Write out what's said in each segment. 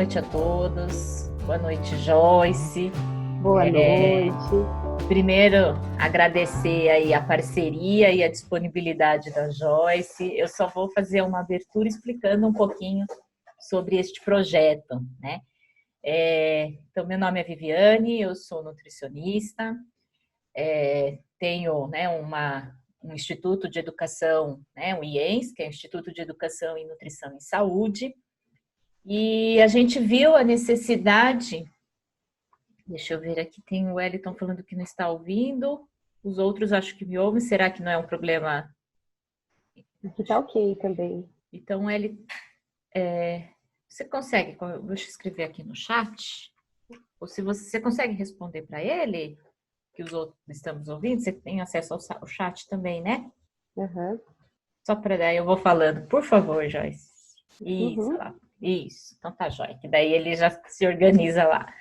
noite a todos. Boa noite, Joyce. Boa noite. Primeiro, agradecer aí a parceria e a disponibilidade da Joyce. Eu só vou fazer uma abertura explicando um pouquinho sobre este projeto, né? Então, meu nome é Viviane, eu sou nutricionista, tenho, né, um Instituto de Educação, né, o IENS, que é o Instituto de Educação em Nutrição e Saúde, e a gente viu a necessidade. Deixa eu ver aqui, tem o Wellington falando que não está ouvindo, os outros acho que me ouvem, será que não é um problema? Aqui tá ok também. Então, ele, você consegue, deixa eu escrever aqui no chat, ou se você consegue responder para ele, que os outros estamos ouvindo, você tem acesso ao chat também, né? Uhum. Só para daí eu vou falando, por favor, Joyce. Isso, Uhum. lá. Isso, então tá jóia, que daí ele já se organiza lá.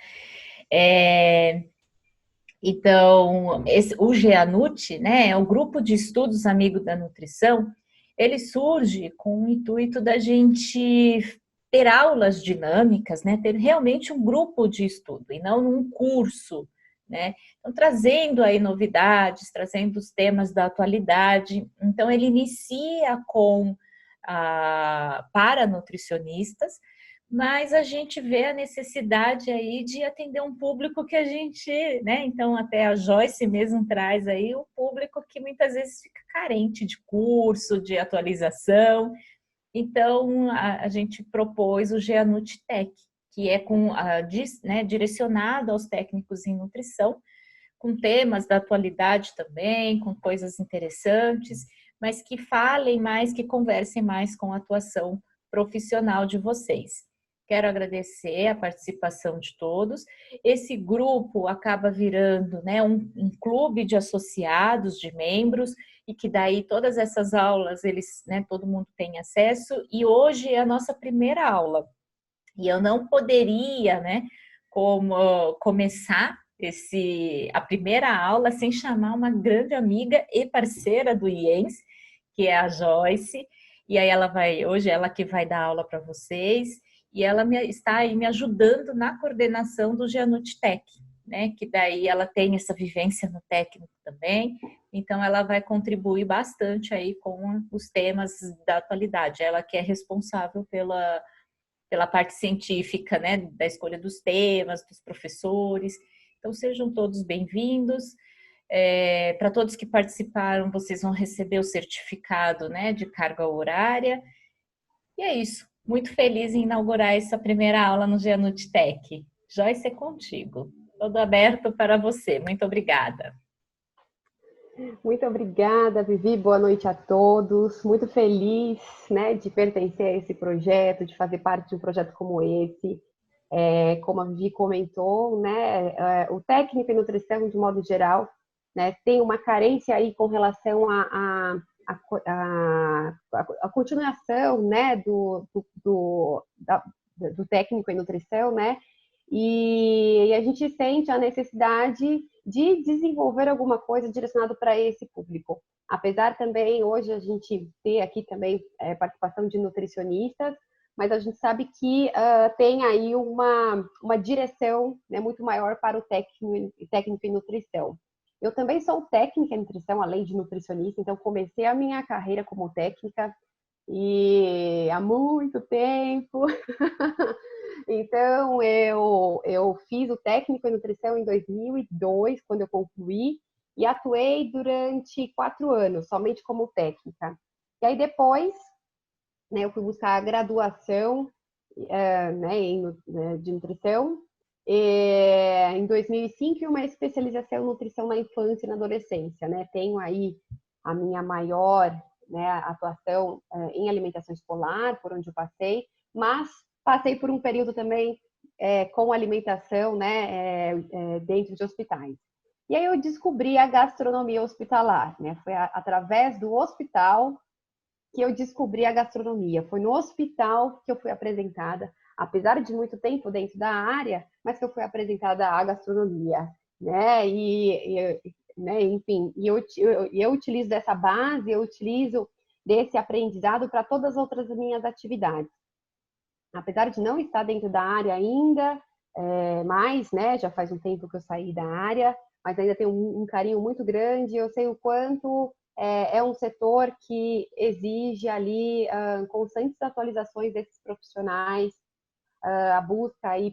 Então, o GEANUT, né, é o Grupo de Estudos Amigo da Nutrição, ele surge com o intuito da gente ter aulas dinâmicas, né, ter realmente um grupo de estudo e não um curso, né, então trazendo aí novidades, trazendo os temas da atualidade. Então, ele inicia para nutricionistas, mas a gente vê a necessidade aí de atender um público que a gente, né? Então, até a Joyce mesmo traz aí o público que muitas vezes fica carente de curso, de atualização. Então, a gente propôs o GEANUT Tech, que é direcionado aos técnicos em nutrição, com temas da atualidade também, com coisas interessantes, mas que falem mais, que conversem mais com a atuação profissional de vocês. Quero agradecer a participação de todos. Esse grupo acaba virando, né, um clube de associados, de membros, e que daí todas essas aulas, eles, né, todo mundo tem acesso, e hoje é a nossa primeira aula. E eu não poderia, né, começar a primeira aula sem chamar uma grande amiga e parceira do IENS, que é a Joyce, e aí hoje ela que vai dar aula para vocês, e ela está aí me ajudando na coordenação do GEANUT Tech, né, que daí ela tem essa vivência no técnico também, então ela vai contribuir bastante aí com os temas da atualidade, ela que é responsável pela parte científica, né, da escolha dos temas, dos professores. Então, sejam todos bem-vindos. Para todos que participaram, vocês vão receber o certificado, né, de carga horária. E é isso. Muito feliz em inaugurar essa primeira aula no GEANUT Tech. Joyce, é contigo. Todo aberto para você. Muito obrigada. Muito obrigada, Vivi. Boa noite a todos. Muito feliz, né, de pertencer a esse projeto, de fazer parte de um projeto como esse. Como a Vivi comentou, né, o técnico em nutrição, de modo geral, né, tem uma carência aí com relação a continuação, né, do técnico em nutrição, né, e a gente sente a necessidade de desenvolver alguma coisa direcionado para esse público. Apesar também, hoje a gente ter aqui também participação de nutricionistas, mas a gente sabe que tem aí uma direção, né, muito maior para o técnico em nutrição. Eu também sou técnica em nutrição, além de nutricionista, então comecei a minha carreira como técnica e há muito tempo. Então, eu fiz o técnico em nutrição em 2002, quando eu concluí, e atuei durante 4 anos, somente como técnica. E aí depois, né, eu fui buscar a graduação de nutrição, em 2005 e uma especialização em nutrição na infância e na adolescência. Né? Tenho aí a minha maior, né, atuação em alimentação escolar, por onde eu passei, mas passei por um período também com alimentação, né, dentro de hospitais. E aí eu descobri a gastronomia hospitalar, né? Foi através do hospital que eu descobri a gastronomia. Foi no hospital que eu fui apresentada, apesar de muito tempo dentro da área, mas que eu fui apresentada à gastronomia, né? Né, enfim, eu utilizo dessa base, eu utilizo desse aprendizado para todas as outras minhas atividades. apesar de não estar dentro da área ainda, mas, né, já faz um tempo que eu saí da área, mas ainda tenho um carinho muito grande, eu sei o quanto é um setor que exige ali constantes atualizações desses profissionais, a busca aí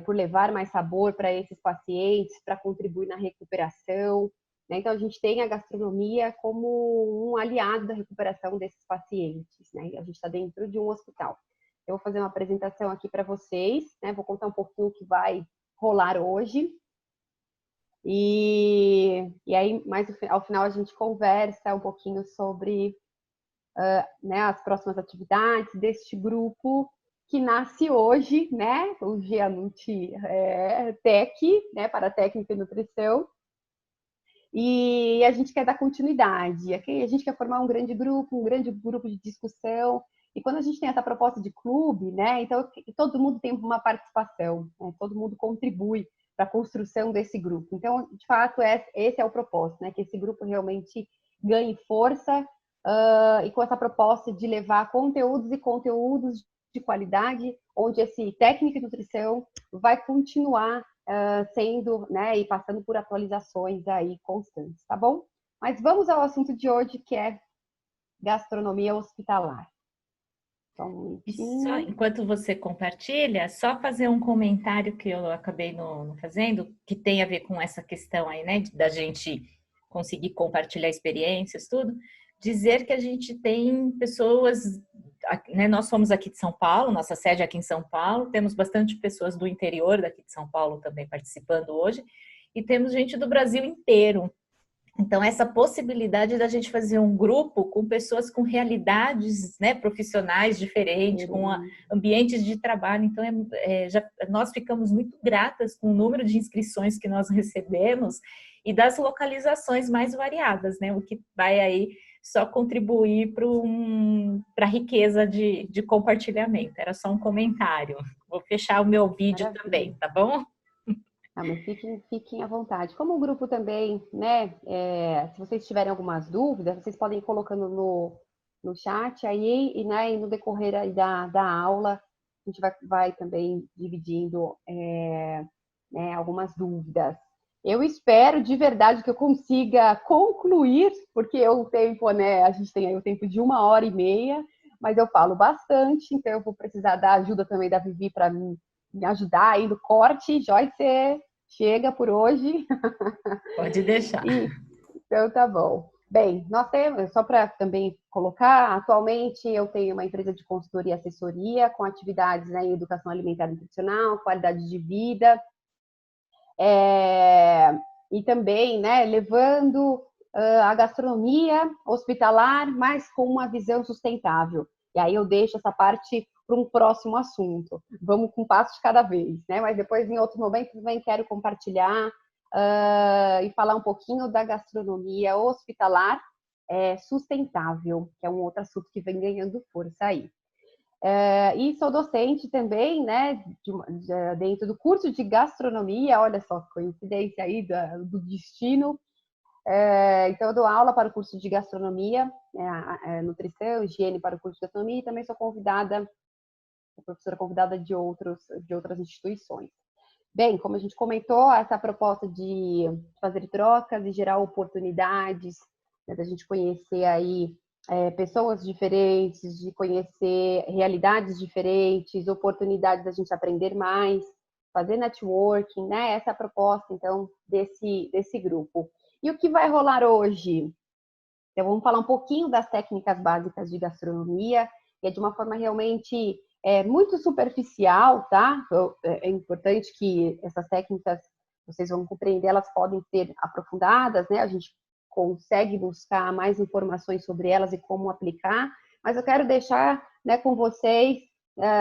por levar mais sabor para esses pacientes, para contribuir na recuperação, né? Então, a gente tem a gastronomia como um aliado da recuperação desses pacientes, né? A gente está dentro de um hospital. Eu vou fazer uma apresentação aqui para vocês, né? Vou contar um pouquinho o que vai rolar hoje. E aí, mais ao final, a gente conversa um pouquinho sobre né, as próximas atividades deste grupo que nasce hoje, né? O Giannucci Tech, né? Para técnica e nutrição. E a gente quer dar continuidade. Aqui a gente quer formar um grande grupo de discussão. E quando a gente tem essa proposta de clube, né? Então todo mundo tem uma participação, né? Todo mundo contribui para a construção desse grupo. Então, de fato, esse é o propósito, né? Que esse grupo realmente ganhe força e com essa proposta de levar conteúdos e conteúdos de qualidade, onde esse técnico de nutrição vai continuar sendo, né, e passando por atualizações aí constantes, tá bom? Mas vamos ao assunto de hoje, que é gastronomia hospitalar. Só, enquanto você compartilha, só fazer um comentário que eu acabei não fazendo, que tem a ver com essa questão aí, né, da gente conseguir compartilhar experiências, tudo. Dizer que a gente tem pessoas, né, nós somos aqui de São Paulo, nossa sede é aqui em São Paulo, temos bastante pessoas do interior daqui de São Paulo também participando hoje, e temos gente do Brasil inteiro. Então, essa possibilidade da gente fazer um grupo com pessoas com realidades, né, profissionais diferentes, com ambientes de trabalho. Então, nós ficamos muito gratas com o número de inscrições que nós recebemos e das localizações mais variadas, né, o que vai aí só contribuir para a riqueza de compartilhamento. Era só um comentário. Vou fechar o meu vídeo Maravilha. Também, tá bom? Mas fiquem à vontade. Como o grupo também, né? Se vocês tiverem algumas dúvidas, vocês podem ir colocando no chat aí, né, e no decorrer aí da aula, a gente vai também dividindo né, algumas dúvidas. Eu espero de verdade que eu consiga concluir, porque o tempo, né? A gente tem aí o tempo de 1h30, mas eu falo bastante, então eu vou precisar da ajuda também da Vivi para me ajudar aí no corte. Joyce, chega por hoje. Pode deixar. Então tá bom. Bem, nós temos, só para também colocar, atualmente eu tenho uma empresa de consultoria e assessoria com atividades, né, em educação alimentar e nutricional, qualidade de vida, e também, né, levando a gastronomia hospitalar, mas com uma visão sustentável. E aí eu deixo essa parte para um próximo assunto. Vamos com um passo de cada vez, né? Mas depois, em outro momento, também quero compartilhar e falar um pouquinho da gastronomia hospitalar sustentável, que é um outro assunto que vem ganhando força aí. E sou docente também, né, dentro do curso de gastronomia, olha só, coincidência aí do destino. Então, eu dou aula para o curso de gastronomia, nutrição, higiene para o curso de gastronomia, e também sou professora convidada de outras instituições. Bem, como a gente comentou, essa proposta de fazer trocas e gerar oportunidades, né, da gente conhecer aí pessoas diferentes, de conhecer realidades diferentes, oportunidades da gente aprender mais, fazer networking, né? Essa é a proposta, então, desse grupo. E o que vai rolar hoje? Então, vamos falar um pouquinho das técnicas básicas de gastronomia, que é de uma forma realmente muito superficial, tá? É importante que essas técnicas, vocês vão compreender, elas podem ser aprofundadas, né? A gente consegue buscar mais informações sobre elas e como aplicar, mas eu quero deixar, né, com vocês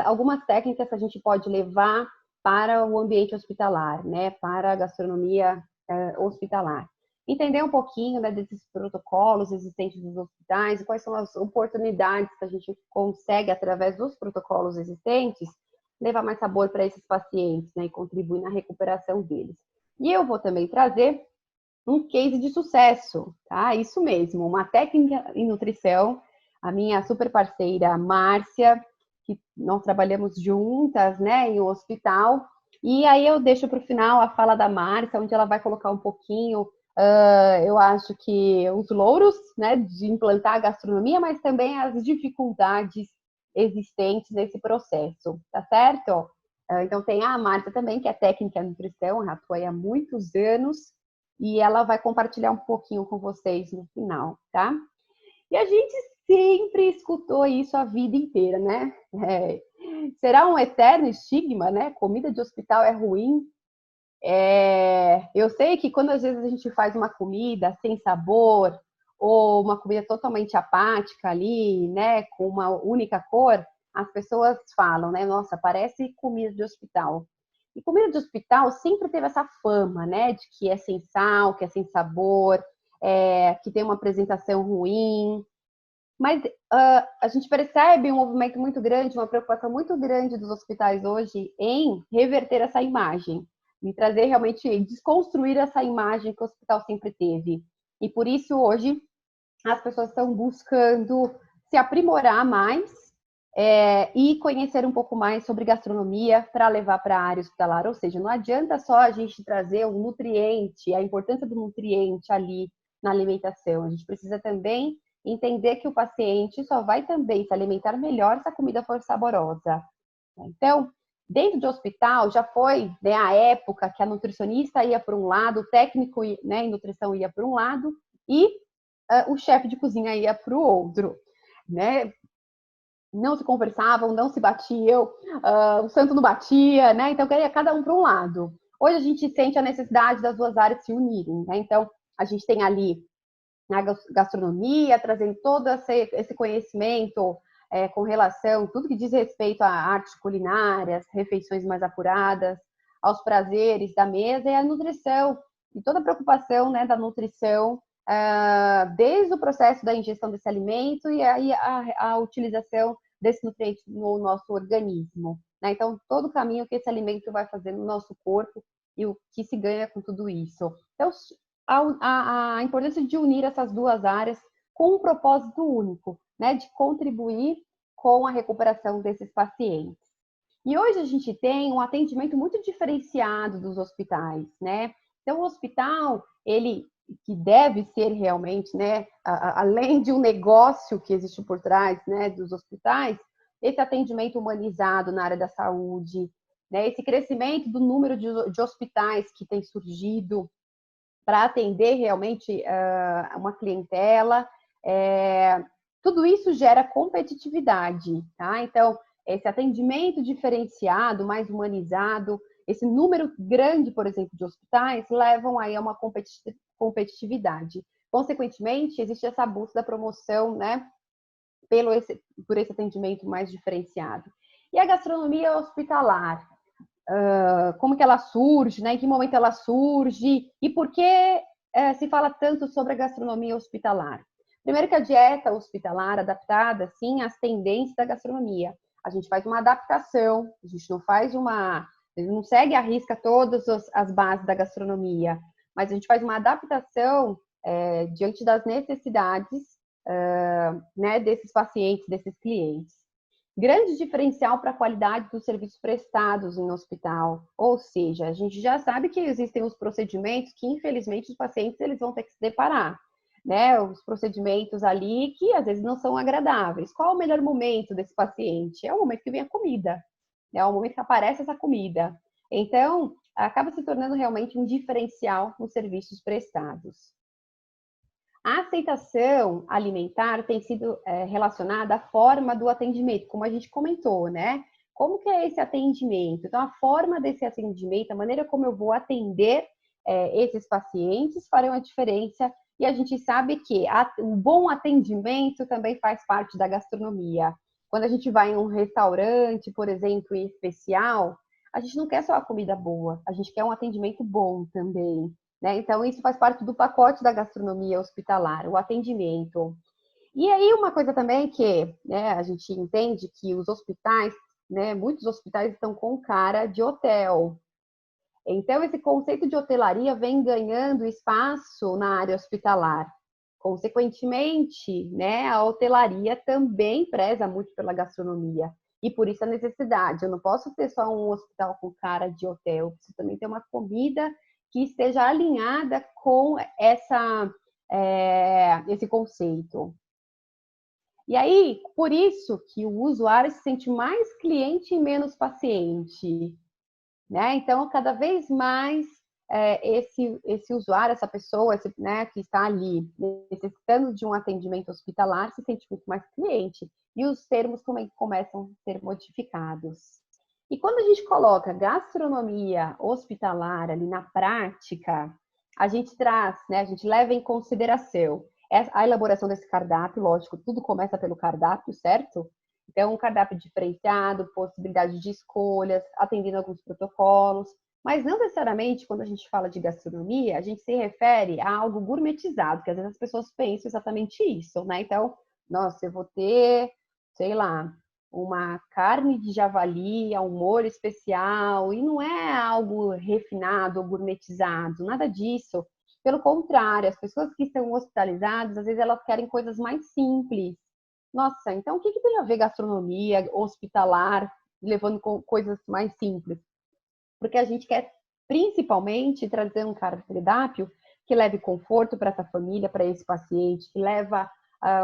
algumas técnicas que a gente pode levar para o ambiente hospitalar, né? Para a gastronomia hospitalar. Entender um pouquinho, né, desses protocolos existentes nos hospitais e quais são as oportunidades que a gente consegue, através dos protocolos existentes, levar mais sabor para esses pacientes, né, e contribuir na recuperação deles. E eu vou também trazer um case de sucesso, tá? Isso mesmo, uma técnica em nutrição. A minha super parceira Márcia, que nós trabalhamos juntas, né, em um hospital. E aí eu deixo para o final a fala da Márcia, onde ela vai colocar um pouquinho, eu acho que os louros, né, de implantar a gastronomia, mas também as dificuldades existentes nesse processo, tá certo? Então tem a Márcia também, que é técnica em nutrição, atua há muitos anos, e ela vai compartilhar um pouquinho com vocês no final, tá? E a gente sempre escutou isso a vida inteira, né? Será um eterno estigma, né? Comida de hospital é ruim. Eu sei que quando às vezes a gente faz uma comida sem sabor, ou uma comida totalmente apática ali, né? Com uma única cor, as pessoas falam, né? Nossa, parece comida de hospital. E comida de hospital sempre teve essa fama, né? De que é sem sal, que é sem sabor, que tem uma apresentação ruim. Mas a gente percebe um movimento muito grande, uma preocupação muito grande dos hospitais hoje em reverter essa imagem, em trazer realmente, desconstruir essa imagem que o hospital sempre teve. E por isso hoje as pessoas estão buscando se aprimorar mais e conhecer um pouco mais sobre gastronomia para levar para a área hospitalar. Ou seja, não adianta só a gente trazer um nutriente, a importância do nutriente ali na alimentação. A gente precisa também entender que o paciente só vai também se alimentar melhor se a comida for saborosa. Então, dentro do hospital, já foi, né, a época que a nutricionista ia para um lado, o técnico, né, em nutrição ia para um lado e o chefe de cozinha ia para o outro, né? Não se conversavam, não se batiam, o santo não batia, né? Então, queria cada um para um lado. Hoje a gente sente a necessidade das duas áreas se unirem, né? Então, a gente tem ali na gastronomia, trazendo todo esse conhecimento com relação, tudo que diz respeito à arte culinária, às refeições mais apuradas, aos prazeres da mesa e à nutrição, e toda a preocupação, né, da nutrição, desde o processo da ingestão desse alimento e aí a utilização desse nutriente no nosso organismo, né? Então, todo o caminho que esse alimento vai fazer no nosso corpo e o que se ganha com tudo isso. Então, a importância de unir essas duas áreas com um propósito único, né, de contribuir com a recuperação desses pacientes. E hoje a gente tem um atendimento muito diferenciado dos hospitais, né? Então, o hospital, ele que deve ser realmente, né, além de um negócio que existe por trás, né, dos hospitais, esse atendimento humanizado na área da saúde, né, esse crescimento do número de hospitais que tem surgido para atender realmente uma clientela, tudo isso gera competitividade, tá? Então, esse atendimento diferenciado, mais humanizado, esse número grande, por exemplo, de hospitais, levam aí a uma competitividade. Consequentemente, existe essa busca da promoção, né, por esse atendimento mais diferenciado. E a gastronomia hospitalar? Como que ela surge, né? Em que momento ela surge e por que se fala tanto sobre a gastronomia hospitalar? Primeiro que a dieta hospitalar adaptada, sim, às tendências da gastronomia. A gente faz uma adaptação, a gente não segue à risca todas as bases da gastronomia, mas a gente faz uma adaptação diante das necessidades né, desses pacientes, desses clientes. Grande diferencial para a qualidade dos serviços prestados em hospital, ou seja, a gente já sabe que existem os procedimentos que, infelizmente, os pacientes eles vão ter que se deparar, né? Os procedimentos ali que às vezes não são agradáveis. Qual é o melhor momento desse paciente? É o momento que vem a comida, é o momento que aparece essa comida. Então, acaba se tornando realmente um diferencial nos serviços prestados. A aceitação alimentar tem sido relacionada à forma do atendimento, como a gente comentou, né? Como que é esse atendimento? Então, a forma desse atendimento, a maneira como eu vou atender esses pacientes farão a diferença. E a gente sabe que um bom atendimento também faz parte da gastronomia. Quando a gente vai em um restaurante, por exemplo, em especial, a gente não quer só a comida boa, a gente quer um atendimento bom também. Né? Então, isso faz parte do pacote da gastronomia hospitalar, o atendimento. E aí, uma coisa também que né, a gente entende que os hospitais, né, muitos hospitais estão com cara de hotel. Então, esse conceito de hotelaria vem ganhando espaço na área hospitalar. Consequentemente, né, a hotelaria também preza muito pela gastronomia. E por isso a necessidade. Eu não posso ter só um hospital com cara de hotel, eu preciso também ter uma comida que esteja alinhada com esse conceito. E aí, por isso que o usuário se sente mais cliente e menos paciente, né? Então, cada vez mais esse usuário, essa pessoa, né, que está ali necessitando de um atendimento hospitalar, se sente muito mais cliente. E os termos também começam a ser modificados. E quando a gente coloca gastronomia hospitalar ali na prática, a gente traz, né, a gente leva em consideração a elaboração desse cardápio, lógico, tudo começa pelo cardápio, certo? Então, um cardápio diferenciado, possibilidade de escolhas, atendendo alguns protocolos, mas não necessariamente, quando a gente fala de gastronomia, a gente se refere a algo gourmetizado, que às vezes as pessoas pensam exatamente isso, né? Então, nossa, eu vou ter, sei lá, uma carne de javali ao molho especial, e não é algo refinado ou gourmetizado, nada disso. Pelo contrário, as pessoas que estão hospitalizadas, às vezes elas querem coisas mais simples. Nossa, então o que tem a ver gastronomia hospitalar, levando coisas mais simples? Porque a gente quer principalmente trazer um cardápio que leve conforto para essa família, para esse paciente, que leva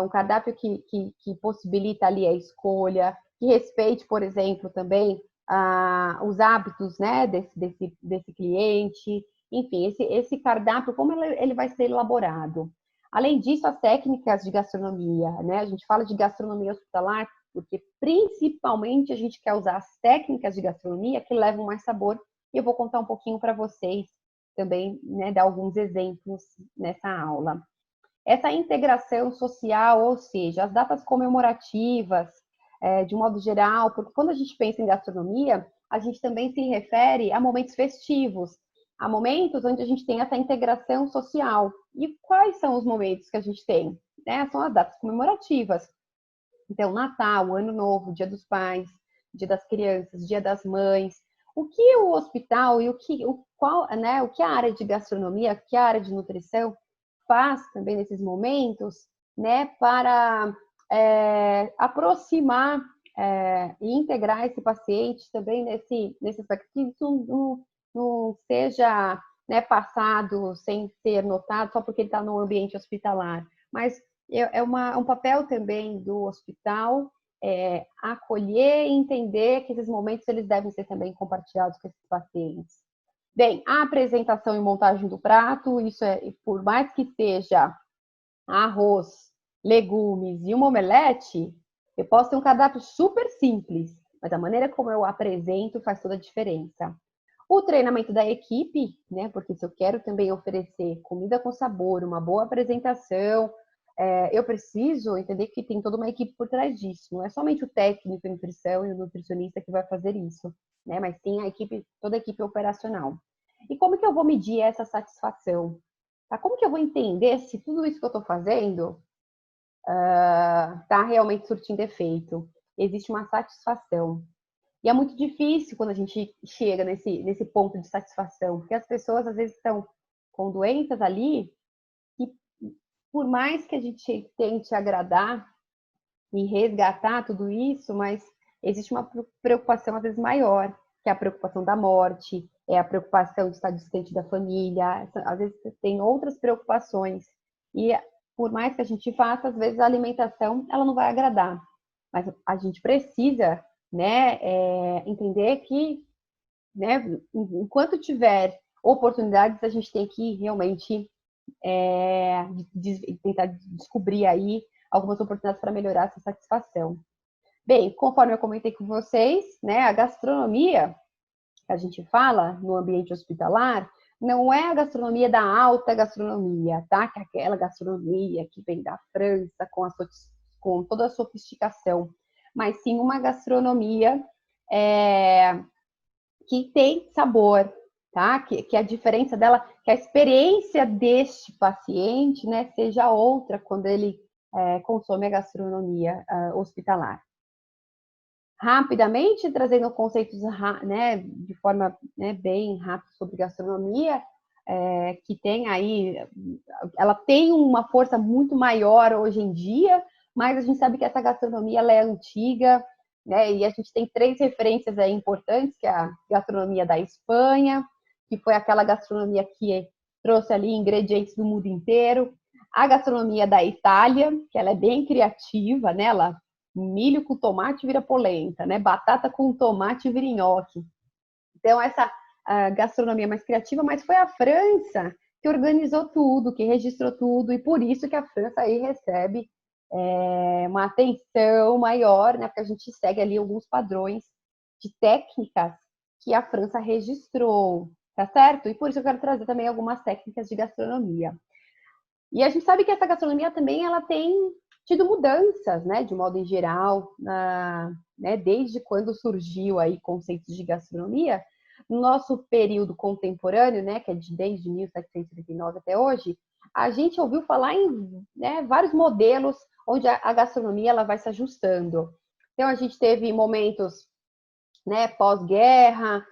um cardápio que possibilita ali a escolha, que respeite, por exemplo, também os hábitos, né, desse cliente. Enfim, esse cardápio, como ele vai ser elaborado. Além disso, as técnicas de gastronomia, né? A gente fala de gastronomia hospitalar porque principalmente a gente quer usar as técnicas de gastronomia que levam mais sabor. E eu vou contar um pouquinho para vocês também, né, dar alguns exemplos nessa aula. Essa integração social, ou seja, as datas comemorativas, de um modo geral, porque quando a gente pensa em gastronomia, a gente também se refere a momentos festivos, a momentos onde a gente tem essa integração social. E quais são os momentos que a gente tem? Né? São as datas comemorativas. Então, Natal, Ano Novo, Dia dos Pais, Dia das Crianças, Dia das Mães. O que o hospital e o que a área de gastronomia, que a área de nutrição faz também nesses momentos, né, para aproximar e integrar esse paciente também nesse aspecto, que isso não seja, né, passado sem ser notado só porque ele está no ambiente hospitalar, mas um papel também do hospital acolher e entender que esses momentos eles devem ser também compartilhados com esses pacientes. Bem, a apresentação e montagem do prato, isso por mais que seja arroz, legumes e uma omelete, eu posso ter um cardápio super simples, mas a maneira como eu apresento faz toda a diferença. O treinamento da equipe, né? Porque se eu quero também oferecer comida com sabor, uma boa apresentação, eu preciso entender que tem toda uma equipe por trás disso. Não é somente o técnico em nutrição e o nutricionista que vai fazer isso, né? Mas sim toda a equipe operacional. E como que eu vou medir essa satisfação? Tá? Como que eu vou entender se tudo isso que eu estou fazendo está realmente surtindo efeito? Existe uma satisfação. E é muito difícil quando a gente chega nesse ponto de satisfação, porque as pessoas às vezes estão com doenças ali que, por mais que a gente tente agradar e resgatar tudo isso, mas existe uma preocupação às vezes maior, que é a preocupação da morte, é a preocupação de estar distante da família, às vezes tem outras preocupações. E por mais que a gente faça, às vezes a alimentação ela não vai agradar. Mas a gente precisa, né, entender que, né, enquanto tiver oportunidades, a gente tem que realmente tentar descobrir aí algumas oportunidades para melhorar essa satisfação. Bem, conforme eu comentei com vocês, né, a gastronomia que a gente fala no ambiente hospitalar não é a gastronomia da alta gastronomia, tá? Que é aquela gastronomia que vem da França com toda a sofisticação, mas sim uma gastronomia que tem sabor, tá? Que a diferença dela, que a experiência deste paciente, né, seja outra quando ele consome a gastronomia hospitalar. Rapidamente, trazendo conceitos, né, de forma, né, bem rápida sobre gastronomia, que tem aí, ela tem uma força muito maior hoje em dia, mas a gente sabe que essa gastronomia ela é antiga, né? E a gente tem 3 referências aí importantes, que é a gastronomia da Espanha, que foi aquela gastronomia que trouxe ali ingredientes do mundo inteiro. A gastronomia da Itália, que ela é bem criativa, né? Ela, milho com tomate vira polenta, né? Batata com tomate vira nhoque. Então, essa gastronomia mais criativa, mas foi a França que organizou tudo, que registrou tudo, e por isso que a França aí recebe uma atenção maior, né? Porque a gente segue ali alguns padrões de técnicas que a França registrou, tá certo? E por isso eu quero trazer também algumas técnicas de gastronomia. E a gente sabe que essa gastronomia também ela tem tido mudanças, né? De modo em geral, né? Desde quando surgiu aí conceitos de gastronomia, no nosso período contemporâneo, né? Que é desde 1739 até hoje, a gente ouviu falar em, né, vários modelos onde a gastronomia ela vai se ajustando. Então a gente teve momentos, né, pós-guerra,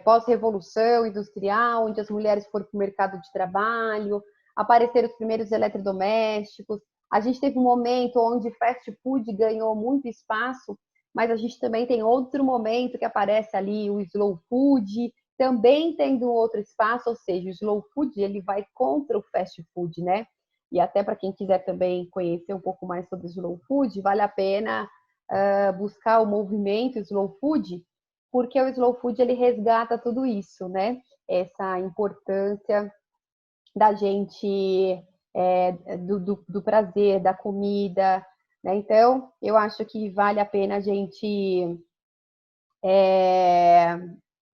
pós-revolução industrial, onde as mulheres foram para o mercado de trabalho, apareceram os primeiros eletrodomésticos. A gente teve um momento onde fast food ganhou muito espaço, mas a gente também tem outro momento que aparece ali o slow food, também tendo outro espaço, ou seja, o slow food ele vai contra o fast food, né? E até para quem quiser também conhecer um pouco mais sobre o slow food, vale a pena buscar o movimento slow food, porque o slow food ele resgata tudo isso, né? Essa importância da gente, do prazer, da comida, né? Então, eu acho que vale a pena a gente...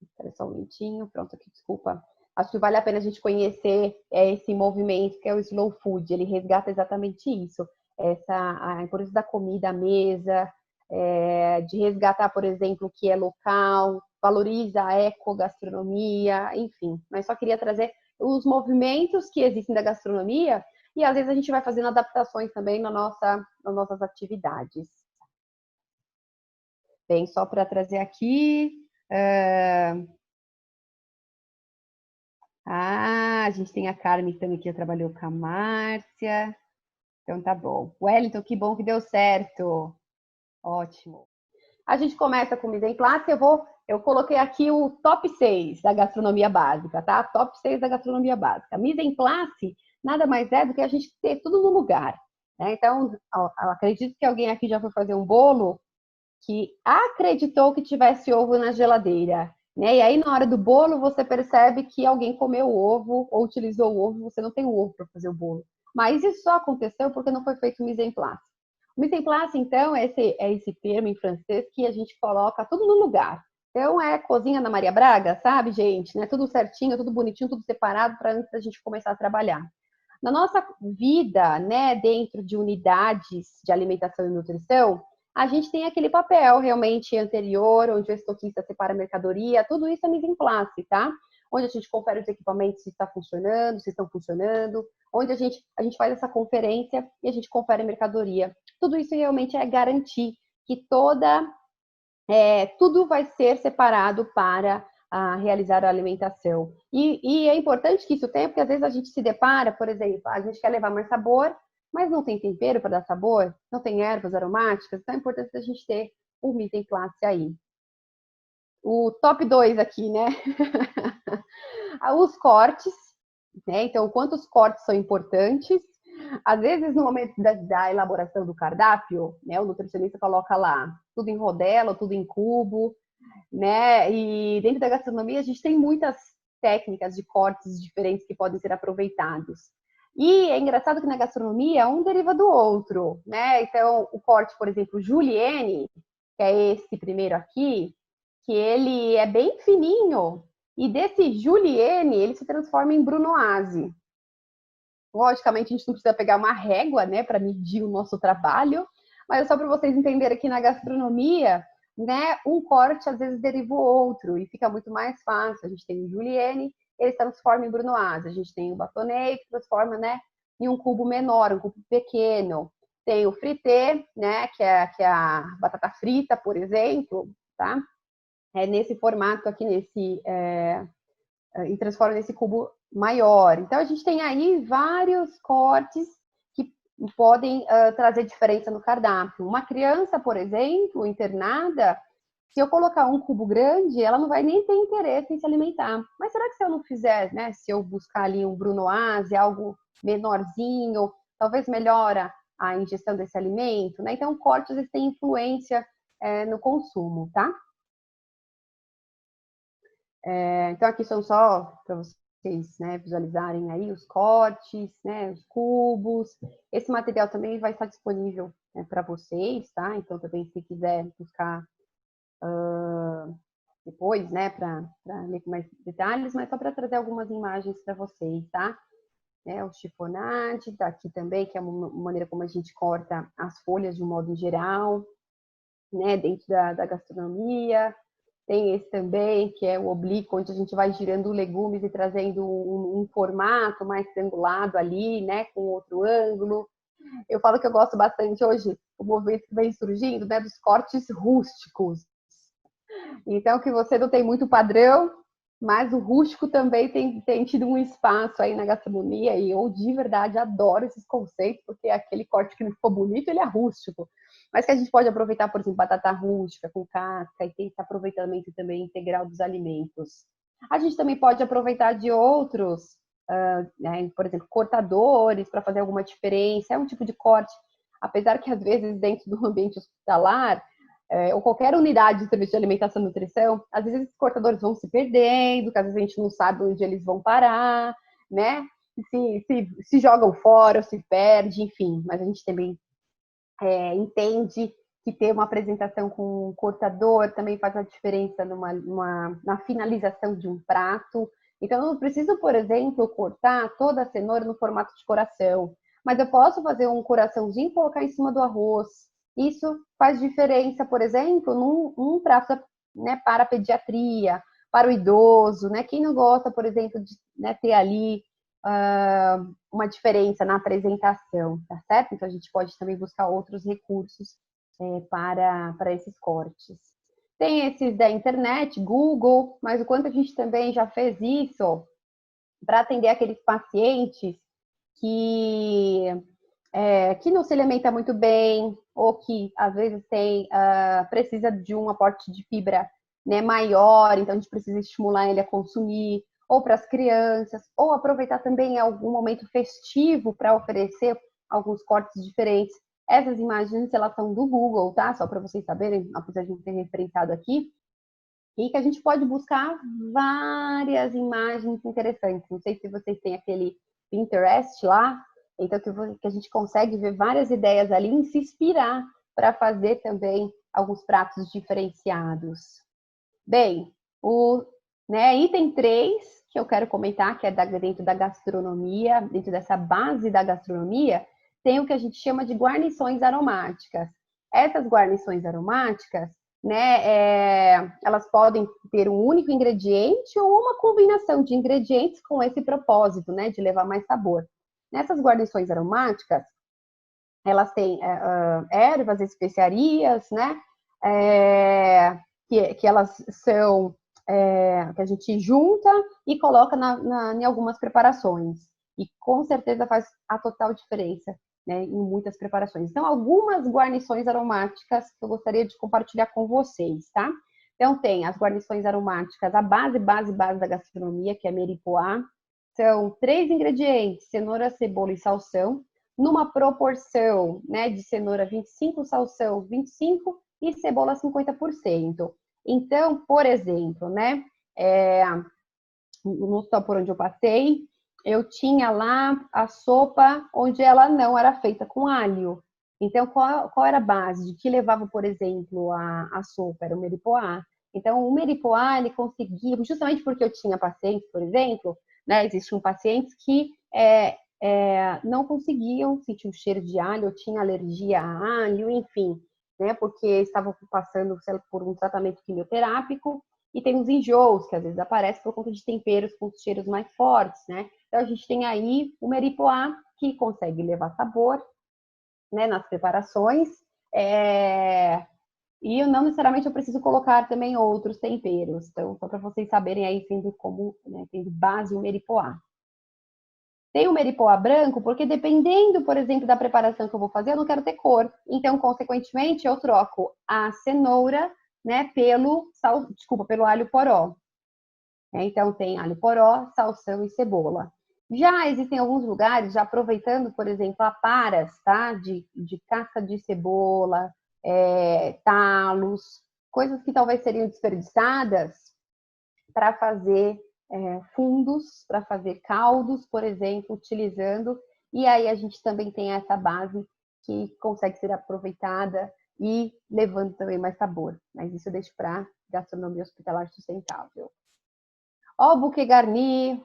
Espera só um minutinho, pronto aqui, desculpa. Acho que vale a pena a gente conhecer esse movimento que é o slow food. Ele resgata exatamente isso, a importância da comida à mesa, de resgatar, por exemplo, o que é local, valoriza a ecogastronomia, enfim. Mas só queria trazer os movimentos que existem da gastronomia e às vezes a gente vai fazendo adaptações também nas nossas atividades. Bem, só para trazer aqui... a gente tem a Carmen também que já trabalhou com a Márcia. Então tá bom. Wellington, que bom que deu certo. Ótimo. A gente começa com comida em classe. Eu coloquei aqui o top 6 da gastronomia básica, tá? Top 6 da gastronomia básica. Mise em classe nada mais é do que a gente ter tudo no lugar, né? Então, eu acredito que alguém aqui já foi fazer um bolo que acreditou que tivesse ovo na geladeira, né? E aí, na hora do bolo, você percebe que alguém comeu o ovo ou utilizou o ovo, você não tem o ovo para fazer o bolo. Mas isso só aconteceu porque não foi feito mise en place. Mise en place, então, é esse termo em francês que a gente coloca tudo no lugar. Então, é cozinha na Maria Braga, sabe, gente? Né? Tudo certinho, tudo bonitinho, tudo separado para antes da gente começar a trabalhar. Na nossa vida, né, dentro de unidades de alimentação e nutrição, a gente tem aquele papel realmente anterior, onde o estoquista separa a mercadoria, tudo isso é mise en place, tá? Onde a gente confere os equipamentos se está funcionando, se estão funcionando, onde a gente faz essa conferência e a gente confere a mercadoria. Tudo isso realmente é garantir que tudo vai ser separado para realizar a alimentação. E é importante que isso tenha, porque às vezes a gente se depara, por exemplo, a gente quer levar mais sabor, mas não tem tempero para dar sabor, não tem ervas aromáticas, então é importante a gente ter o mise en place aí. O top 2 aqui, né? Os cortes, né? Então, quantos cortes são importantes? Às vezes, no momento da elaboração do cardápio, né, o nutricionista coloca lá tudo em rodela, tudo em cubo, né? E dentro da gastronomia, a gente tem muitas técnicas de cortes diferentes que podem ser aproveitados. E é engraçado que na gastronomia um deriva do outro, né? Então, o corte, por exemplo, julienne, que é esse primeiro aqui, que ele é bem fininho, e desse julienne ele se transforma em brunoise. Logicamente, a gente não precisa pegar uma régua, né, para medir o nosso trabalho, mas é só para vocês entenderem que na gastronomia, né, um corte às vezes deriva o outro e fica muito mais fácil. A gente tem o julienne, ele se transforma em brunoise. A gente tem o bâtonnet, que transforma, né, em um cubo menor, um cubo pequeno. Tem o fritté, né, que é a batata frita, por exemplo, tá? É nesse formato aqui, e transforma nesse cubo maior. Então, a gente tem aí vários cortes que podem trazer diferença no cardápio. Uma criança, por exemplo, internada, se eu colocar um cubo grande, ela não vai nem ter interesse em se alimentar. Mas será que se eu não fizer, né? Se eu buscar ali um brunoise, algo menorzinho, talvez melhora a ingestão desse alimento, né? Então, cortes eles têm influência no consumo, tá? Então, aqui são só para vocês, né, visualizarem aí os cortes, né, os cubos. Esse material também vai estar disponível, né, para vocês, tá? Então, também, se quiser buscar depois, né, para ler com mais detalhes, mas só para trazer algumas imagens para vocês, tá? O chiffonade, tá aqui também, que é uma maneira como a gente corta as folhas de um modo geral, né, dentro da gastronomia. Tem esse também, que é o oblíquo, onde a gente vai girando legumes e trazendo um formato mais triangulado ali, né, com outro ângulo. Eu falo que eu gosto bastante hoje, o movimento que vem surgindo, né, dos cortes rústicos. Então, que você não tem muito padrão, mas o rústico também tem tido um espaço aí na gastronomia, e eu de verdade adoro esses conceitos, porque aquele corte que não ficou bonito, ele é rústico. Mas que a gente pode aproveitar, por exemplo, batata rústica com casca, e tem esse aproveitamento também integral dos alimentos. A gente também pode aproveitar de outros, né, por exemplo, cortadores, para fazer alguma diferença. É um tipo de corte, apesar que às vezes dentro do ambiente hospitalar, ou qualquer unidade de serviço de alimentação e nutrição, às vezes esses cortadores vão se perdendo, que às vezes a gente não sabe onde eles vão parar, né? Se jogam fora, ou se perde, enfim. Mas a gente também entende que ter uma apresentação com um cortador também faz a diferença na finalização de um prato. Então, eu não preciso, por exemplo, cortar toda a cenoura no formato de coração, mas eu posso fazer um coraçãozinho e colocar em cima do arroz. Isso faz diferença, por exemplo, num prato, né, para a pediatria, para o idoso, né? Quem não gosta, por exemplo, de, né, ter ali uma diferença na apresentação, tá certo? Então, a gente pode também buscar outros recursos para esses cortes. Tem esses da internet, Google, mas o quanto a gente também já fez isso para atender aqueles pacientes que não se alimenta muito bem, ou que às vezes precisa de um aporte de fibra, né, maior, então a gente precisa estimular ele a consumir, ou para as crianças, ou aproveitar também algum momento festivo para oferecer alguns cortes diferentes. Essas imagens, elas são do Google, tá? Só para vocês saberem, apesar de não ter referenciado aqui, e que a gente pode buscar várias imagens interessantes. Não sei se vocês têm aquele Pinterest lá, então que a gente consegue ver várias ideias ali e se inspirar para fazer também alguns pratos diferenciados. Bem, item 3 que eu quero comentar, que é dentro da gastronomia, dentro dessa base da gastronomia, tem o que a gente chama de guarnições aromáticas. Essas guarnições aromáticas, né, elas podem ter um único ingrediente ou uma combinação de ingredientes com esse propósito, né, de levar mais sabor. Nessas guarnições aromáticas, elas têm ervas, especiarias, né, que elas são que a gente junta e coloca em algumas preparações. E com certeza faz a total diferença, né, em muitas preparações. Então, algumas guarnições aromáticas que eu gostaria de compartilhar com vocês, tá? Então, tem as guarnições aromáticas, a base da gastronomia, que é meripoá. São 3 ingredientes: cenoura, cebola e salsão, numa proporção, né, de cenoura 25, salsão 25 e cebola 50%. Então, por exemplo, né, no hospital por onde eu passei, eu tinha lá a sopa onde ela não era feita com alho. Então, qual era a base? De que levava, por exemplo, a sopa? Era o meripoá. Então, o meripoá, ele conseguia, justamente porque eu tinha pacientes, por exemplo, né, existiam pacientes que não conseguiam sentir o cheiro de alho, ou tinham alergia a alho, enfim, né, porque estavam passando por um tratamento quimioterápico, e tem os enjoos, que às vezes aparecem por conta de temperos com cheiros mais fortes, né? Então, a gente tem aí o meripoá, que consegue levar sabor, né, nas preparações, e não necessariamente eu preciso colocar também outros temperos. Então, só para vocês saberem aí, tendo base o meripoá. Tem o Meripoa branco, porque dependendo, por exemplo, da preparação que eu vou fazer, eu não quero ter cor. Então, consequentemente, eu troco a cenoura, né, pelo alho poró. Então, tem alho poró, salsão e cebola. Já existem alguns lugares, já aproveitando, por exemplo, a paras, tá? De casca de cebola, talos, coisas que talvez seriam desperdiçadas para fazer fundos, para fazer caldos, por exemplo, utilizando. E aí a gente também tem essa base que consegue ser aproveitada e levando também mais sabor. Mas isso eu deixo para gastronomia hospitalar sustentável. Ó, o buquê garni,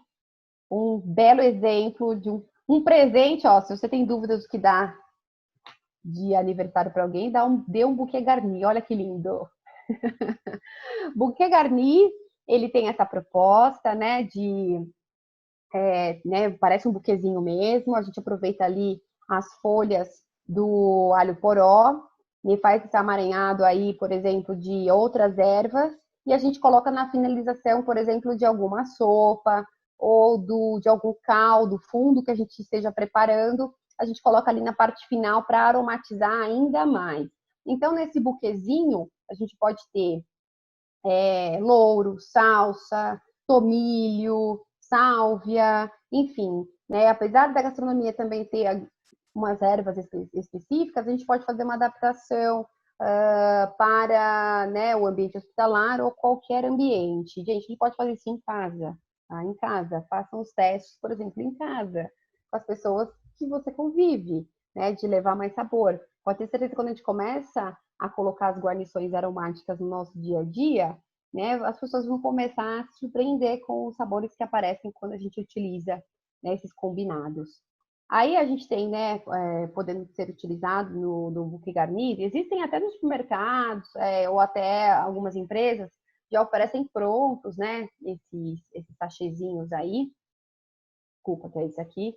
um belo exemplo de um presente, ó, se você tem dúvidas do que dá de aniversário para alguém, dê um buquê garni, olha que lindo. Buquê garni, ele tem essa proposta, né, parece um buquezinho mesmo, a gente aproveita ali as folhas do alho poró, e faz esse amaranhado aí, por exemplo, de outras ervas, e a gente coloca na finalização, por exemplo, de alguma sopa, ou de algum caldo, fundo que a gente esteja preparando, a gente coloca ali na parte final para aromatizar ainda mais. Então, nesse buquezinho, a gente pode ter louro, salsa, tomilho, sálvia, enfim, né? Apesar da gastronomia também ter umas ervas específicas, a gente pode fazer uma adaptação para, né, o ambiente hospitalar ou qualquer ambiente. Gente, a gente pode fazer isso em casa, tá? Em casa, façam os testes, por exemplo, em casa, com as pessoas que você convive, né, de levar mais sabor. Pode ter certeza que quando a gente começa a colocar as guarnições aromáticas no nosso dia a dia, né, as pessoas vão começar a se surpreender com os sabores que aparecem quando a gente utiliza, né, esses combinados. Aí a gente tem, né, podendo ser utilizado no buquê garni, existem até nos supermercados, ou até algumas empresas já oferecem prontos, né, esses sachêzinhos aí, desculpa que é esse aqui,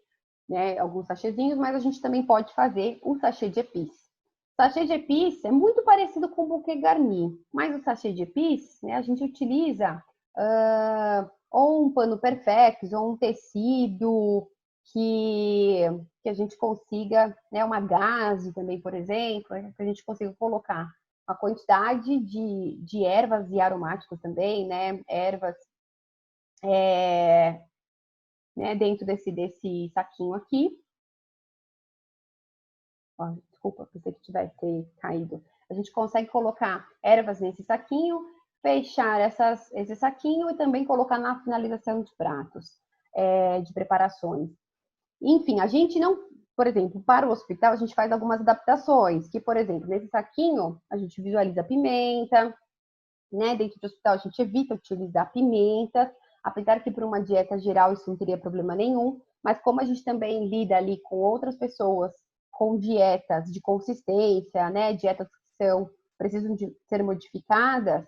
né, alguns sachêzinhos, mas a gente também pode fazer o sachê de épices. Sachê de épices é muito parecido com o buquê garni, mas o sachê de épices, né, a gente utiliza ou um pano perfex, ou um tecido que a gente consiga, né, uma gaze também, por exemplo, que a gente consiga colocar uma quantidade de ervas e aromáticos também, né, ervas né, dentro desse saquinho aqui. Ó, desculpa, pensei que tivesse caído. A gente consegue colocar ervas nesse saquinho, fechar esse saquinho e também colocar na finalização de pratos, de preparações. Enfim, a gente não, por exemplo, para o hospital, a gente faz algumas adaptações, que, por exemplo, nesse saquinho, a gente visualiza pimenta, né? Dentro do hospital, a gente evita utilizar pimenta, apesar que para uma dieta geral isso não teria problema nenhum, mas como a gente também lida ali com outras pessoas com dietas de consistência, né? Dietas que precisam de ser modificadas,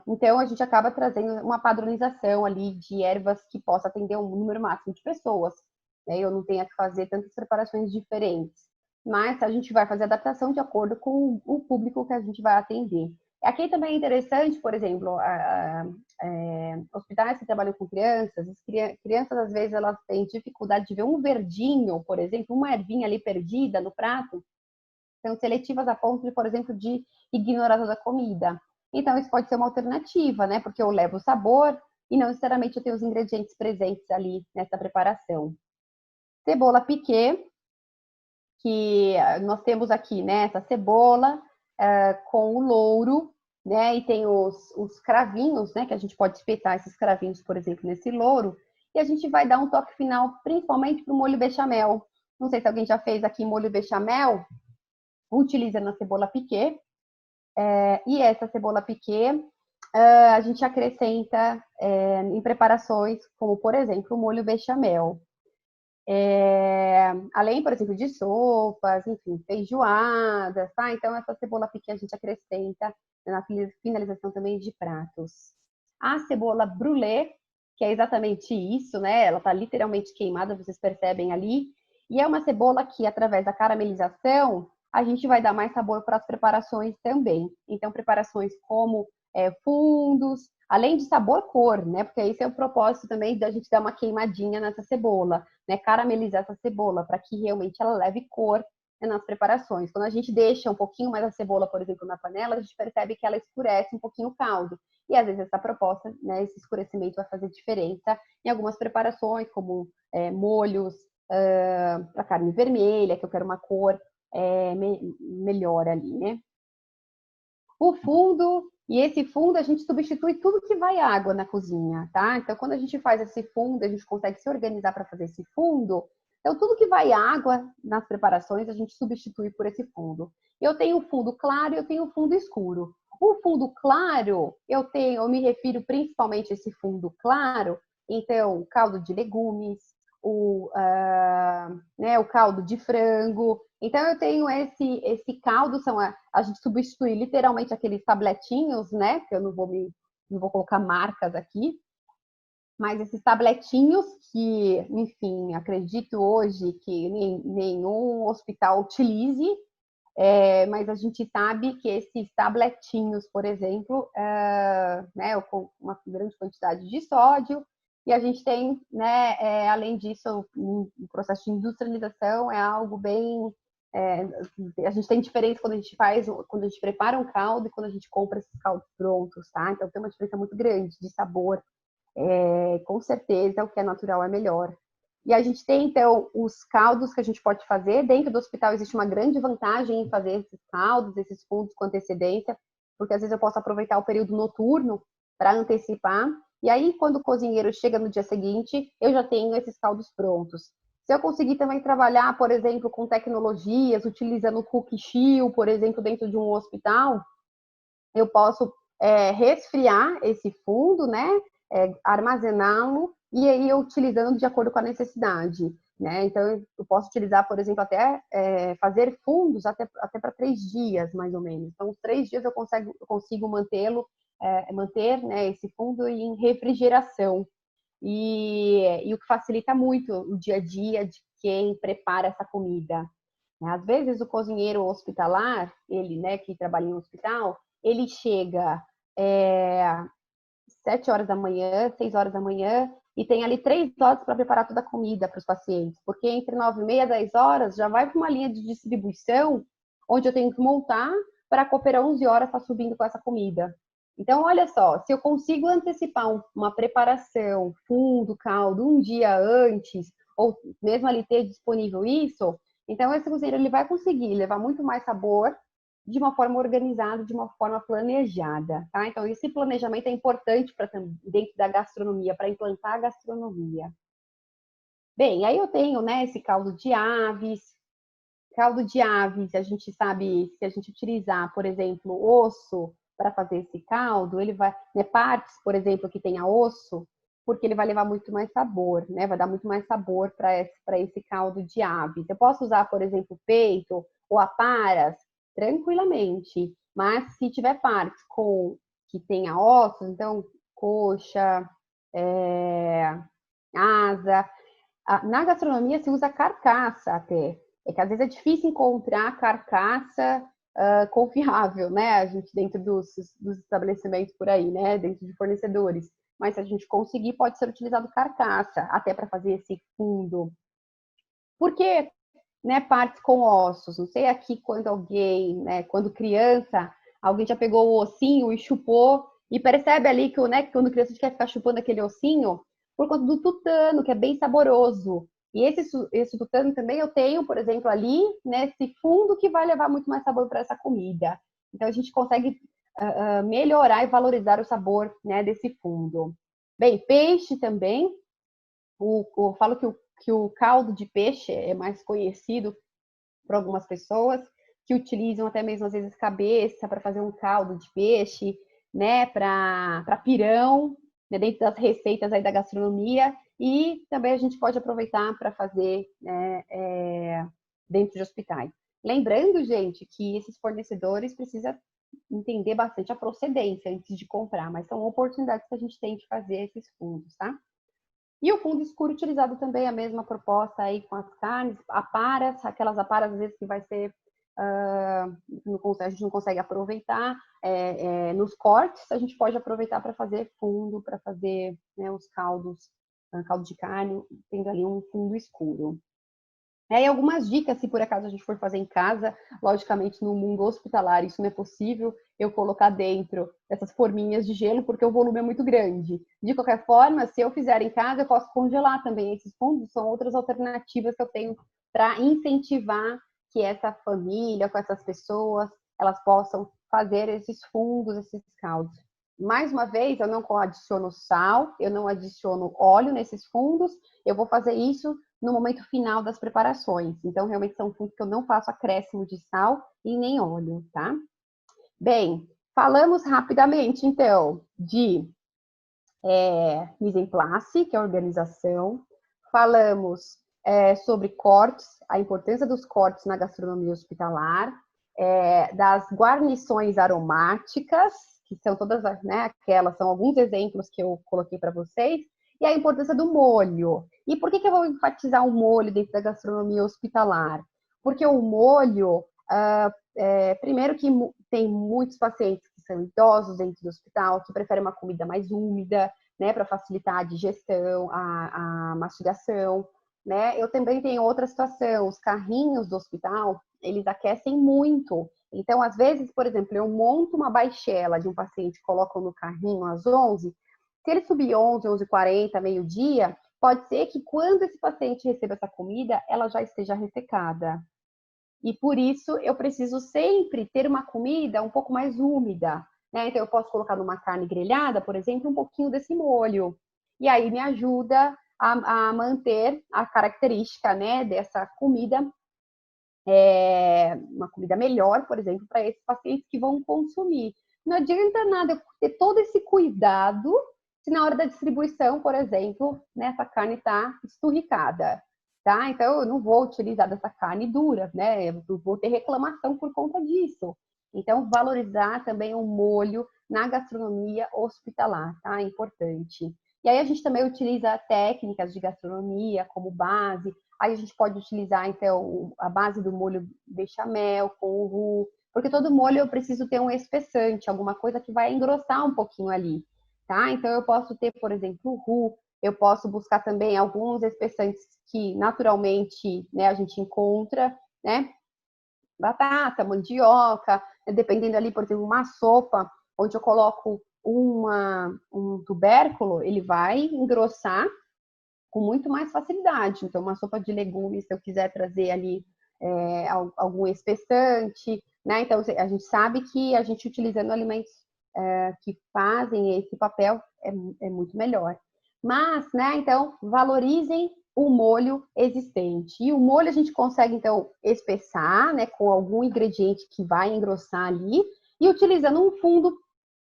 então a gente acaba trazendo uma padronização ali de ervas que possa atender um número máximo de pessoas, né? Eu não tenho que fazer tantas preparações diferentes, mas a gente vai fazer adaptação de acordo com o público que a gente vai atender. Aqui também é interessante, por exemplo, hospitais que trabalham com crianças, crianças às vezes elas têm dificuldade de ver um verdinho, por exemplo, uma ervinha ali perdida no prato, são seletivas a ponto de, por exemplo, de ignorar toda a comida. Então, isso pode ser uma alternativa, né? Porque eu levo o sabor e não necessariamente eu tenho os ingredientes presentes ali nessa preparação. Cebola piquê, que nós temos aqui, né? Essa cebola com o louro, né? E tem os cravinhos, né? Que a gente pode espetar esses cravinhos, por exemplo, nesse louro. E a gente vai dar um toque final, principalmente para o molho bechamel. Não sei se alguém já fez aqui molho bechamel, utiliza na cebola piquê. E essa cebola piquê a gente acrescenta em preparações como, por exemplo, o molho bechamel. Além, por exemplo, de sopas, enfim, feijoadas, tá? Então, essa cebola piquê a gente acrescenta na finalização também de pratos. A cebola brûlée, que é exatamente isso, né? Ela tá literalmente queimada, vocês percebem ali. E é uma cebola que, através da caramelização, a gente vai dar mais sabor para as preparações também. Então, preparações como fundos, além de sabor, cor, né? Porque esse é o propósito também da gente dar uma queimadinha nessa cebola, né? Caramelizar essa cebola para que realmente ela leve cor, né, nas preparações. Quando a gente deixa um pouquinho mais a cebola, por exemplo, na panela, a gente percebe que ela escurece um pouquinho o caldo. E às vezes essa proposta, né, esse escurecimento vai fazer diferença em algumas preparações, como molhos para carne vermelha, que eu quero uma cor melhor ali, né? O fundo, e esse fundo a gente substitui tudo que vai água na cozinha, tá? Então, quando a gente faz esse fundo, a gente consegue se organizar para fazer esse fundo. Então, tudo que vai água nas preparações, a gente substitui por esse fundo. Eu tenho o fundo claro e eu tenho o fundo escuro. O fundo claro, eu me refiro principalmente a esse fundo claro, então, caldo de legumes, o caldo de frango. Então, eu tenho esse caldo, a gente substitui literalmente aqueles tabletinhos, né? Que eu não vou colocar marcas aqui, mas esses tabletinhos que, enfim, acredito hoje que nenhum hospital utilize, mas a gente sabe que esses tabletinhos, por exemplo, né, com uma grande quantidade de sódio, e a gente tem, né, além disso, o processo de industrialização é algo bem. A gente tem diferença quando a gente prepara um caldo e quando a gente compra esses caldos prontos, tá? Então tem uma diferença muito grande de sabor. Com certeza o que é natural é melhor. E a gente tem, então, os caldos que a gente pode fazer. Dentro do hospital existe uma grande vantagem em fazer esses caldos, esses fundos com antecedência, porque às vezes eu posso aproveitar o período noturno para antecipar. E aí, quando o cozinheiro chega no dia seguinte, eu já tenho esses caldos prontos. Se eu conseguir também trabalhar, por exemplo, com tecnologias, utilizando o cookie chill, por exemplo, dentro de um hospital, eu posso resfriar esse fundo, né? Armazená-lo e aí eu utilizando de acordo com a necessidade, né? Então eu posso utilizar, por exemplo, até fazer fundos até para 3 dias, mais ou menos. Então, os 3 dias eu consigo manter, né, esse fundo em refrigeração. E o que facilita muito o dia a dia de quem prepara essa comida. Às vezes o cozinheiro hospitalar, ele, né, que trabalha em um hospital, ele chega 7 horas da manhã, 6 horas da manhã, e tem ali 3 horas para preparar toda a comida para os pacientes, porque entre 9h30 e 10 horas já vai para uma linha de distribuição, onde eu tenho que montar para a cooperar 11 horas estar subindo com essa comida. Então, olha só, se eu consigo antecipar uma preparação, fundo, caldo, um dia antes, ou mesmo ali ter disponível isso, então esse cozinheiro ele vai conseguir levar muito mais sabor de uma forma organizada, de uma forma planejada, tá? Então, esse planejamento é importante dentro da gastronomia, para implantar a gastronomia. Bem, aí eu tenho, né, esse caldo de aves. Caldo de aves, a gente sabe, se a gente utilizar, por exemplo, osso para fazer esse caldo, ele vai, né, partes, por exemplo, que tenha osso, porque ele vai levar muito mais sabor, né? Vai dar muito mais sabor para esse caldo de aves. Eu posso usar, por exemplo, peito ou aparas tranquilamente, mas se tiver partes que tenha ossos, então coxa, asa, na gastronomia se usa carcaça até. É que às vezes é difícil encontrar carcaça confiável, né? A gente dentro dos estabelecimentos por aí, né? Dentro de fornecedores. Mas se a gente conseguir, pode ser utilizado carcaça até para fazer esse fundo. Por que, né, partes com ossos? Não sei aqui quando alguém, né, quando criança, alguém já pegou o ossinho e chupou e percebe ali que, né, quando criança a gente quer ficar chupando aquele ossinho, por conta do tutano, que é bem saboroso. E esse tutano também eu tenho, por exemplo, ali, nesse fundo que vai levar muito mais sabor para essa comida. Então a gente consegue melhorar e valorizar o sabor, né, desse fundo. Bem, peixe também. Eu falo que o caldo de peixe é mais conhecido por algumas pessoas que utilizam até mesmo às vezes cabeça para fazer um caldo de peixe, né, para pirão, né, dentro das receitas aí da gastronomia, e também a gente pode aproveitar para fazer dentro de hospitais. Lembrando, gente, que esses fornecedores precisam entender bastante a procedência antes de comprar, mas são oportunidades que a gente tem de fazer esses fundos, tá? E o fundo escuro utilizado também a mesma proposta aí com as carnes, aparas, aquelas aparas às vezes que vai ser a gente não consegue aproveitar. Nos cortes, a gente pode aproveitar para fazer fundo, para fazer, né, os caldos, caldo de carne, tendo ali um fundo escuro. E algumas dicas, se por acaso a gente for fazer em casa, logicamente no mundo hospitalar isso não é possível, eu colocar dentro essas forminhas de gelo, porque o volume é muito grande. De qualquer forma, se eu fizer em casa, eu posso congelar também. Esses fundos são outras alternativas que eu tenho para incentivar que essa família, com essas pessoas, elas possam fazer esses fundos, esses caldos. Mais uma vez, eu não adiciono sal, eu não adiciono óleo nesses fundos, eu vou fazer isso no momento final das preparações. Então, realmente são fundos que eu não faço acréscimo de sal e nem óleo, tá? Bem, falamos rapidamente, então, de mise en place, que é a organização. Falamos sobre cortes, a importância dos cortes na gastronomia hospitalar, das guarnições aromáticas, que são todas, né, aquelas, são alguns exemplos que eu coloquei para vocês, e a importância do molho. E por que eu vou enfatizar o molho dentro da gastronomia hospitalar? Porque o molho, primeiro que tem muitos pacientes que são idosos dentro do hospital, que preferem uma comida mais úmida, né, para facilitar a digestão, a mastigação, né? Eu também tenho outra situação, os carrinhos do hospital, eles aquecem muito. Então, às vezes, por exemplo, eu monto uma baixela de um paciente, coloco no carrinho às 11, se ele subir 11, 11h40, meio-dia, pode ser que quando esse paciente receba essa comida, ela já esteja ressecada. E por isso eu preciso sempre ter uma comida um pouco mais úmida, né? Então eu posso colocar numa carne grelhada, por exemplo, um pouquinho desse molho. E aí me ajuda a manter a característica, né, dessa comida, uma comida melhor, por exemplo, para esses pacientes que vão consumir. Não adianta nada eu ter todo esse cuidado se na hora da distribuição, por exemplo, né, essa carne está esturricada. Tá? Então, eu não vou utilizar dessa carne dura, né? Eu vou ter reclamação por conta disso. Então, valorizar também o molho na gastronomia hospitalar, tá? É importante. E aí, a gente também utiliza técnicas de gastronomia como base. Aí, a gente pode utilizar, então, a base do molho bechamel com o roux, porque todo molho eu preciso ter um espessante, alguma coisa que vai engrossar um pouquinho ali, tá? Então, eu posso ter, por exemplo, o roux. Eu posso buscar também alguns espessantes que naturalmente, né, a gente encontra, né? Batata, mandioca, dependendo ali, por exemplo, uma sopa, onde eu coloco um tubérculo, ele vai engrossar com muito mais facilidade. Então, uma sopa de legumes, se eu quiser trazer ali algum espessante, né? Então, a gente sabe que a gente utilizando alimentos que fazem esse papel é muito melhor. Mas, né, então, valorizem o molho existente. E o molho a gente consegue, então, espessar, né, com algum ingrediente que vai engrossar ali, e utilizando um fundo,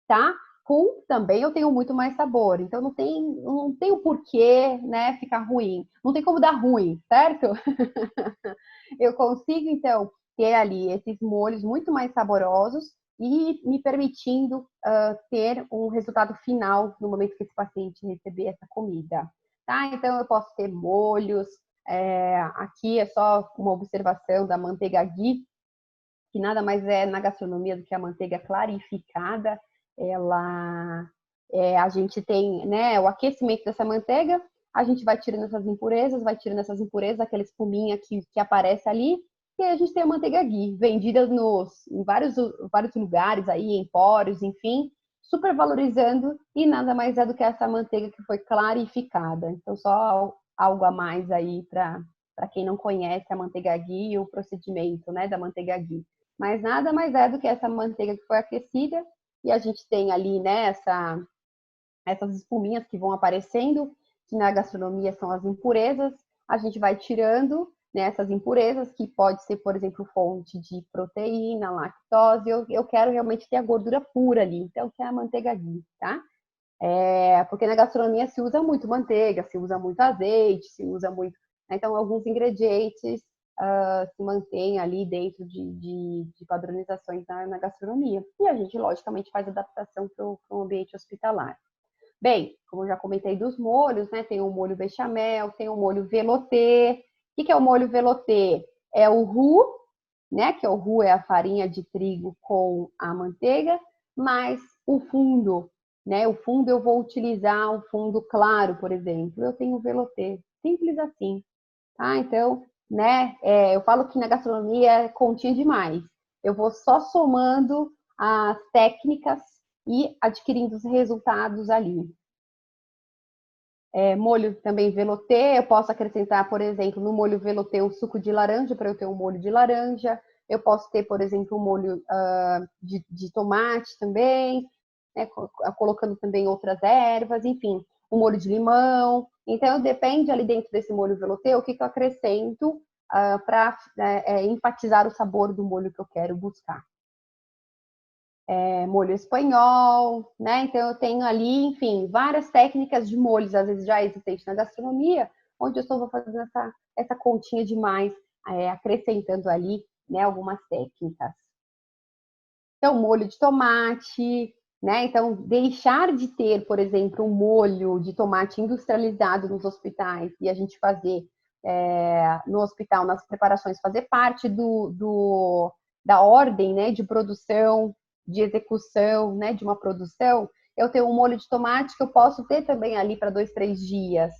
tá? Com também eu tenho muito mais sabor. Então, não tem o porquê, né, ficar ruim. Não tem como dar ruim, certo? Eu consigo, então, ter ali esses molhos muito mais saborosos e me permitindo ter um resultado final no momento que esse paciente receber essa comida. Tá? Então, eu posso ter molhos. Aqui é só uma observação da manteiga ghee, que nada mais é na gastronomia do que a manteiga clarificada. A gente tem, né, o aquecimento dessa manteiga, a gente vai tirando essas impurezas, aquela espuminha que aparece ali, e aí a gente tem a manteiga ghee, vendida em vários lugares aí, empórios, enfim, super valorizando, e nada mais é do que essa manteiga que foi clarificada. Então, só algo a mais aí para quem não conhece a manteiga ghee e o procedimento, né, da manteiga ghee. Mas nada mais é do que essa manteiga que foi aquecida, e a gente tem ali, né, essas espuminhas que vão aparecendo, que na gastronomia são as impurezas, a gente vai tirando, né, essas impurezas, que pode ser, por exemplo, fonte de proteína, lactose, eu quero realmente ter a gordura pura ali, então que é a manteiga ghee, tá? Porque na gastronomia se usa muito manteiga, se usa muito azeite, se usa muito, né? Então alguns ingredientes se mantêm ali dentro de padronizações na gastronomia. E a gente, logicamente, faz adaptação para o ambiente hospitalar. Bem, como eu já comentei dos molhos, né? Tem o molho bechamel, tem o molho velouté. O que é o molho velouté? É o roux, né? Que é o roux, é a farinha de trigo com a manteiga, mais o fundo, né? O fundo eu vou utilizar um fundo claro, por exemplo. Eu tenho velouté, simples assim, tá? Então, né? Eu falo que na gastronomia é continha demais. Eu vou só somando as técnicas e adquirindo os resultados ali. Molho também velouté, eu posso acrescentar, por exemplo, no molho velouté um suco de laranja para eu ter um molho de laranja. Eu posso ter, por exemplo, um molho de tomate também, né, colocando também outras ervas, enfim, um molho de limão. Então, depende ali dentro desse molho velouté o que eu acrescento para enfatizar o sabor do molho que eu quero buscar. Molho espanhol, né? Então eu tenho ali, enfim, várias técnicas de molhos, às vezes já existentes na gastronomia, onde eu só vou fazendo essa continha de mais, acrescentando ali, né, algumas técnicas. Então, molho de tomate, né? Então, deixar de ter, por exemplo, um molho de tomate industrializado nos hospitais e a gente fazer no hospital, nas preparações, fazer parte da ordem, né, de produção, de execução, né, de uma produção. Eu tenho um molho de tomate que eu posso ter também ali para 2, 3 dias.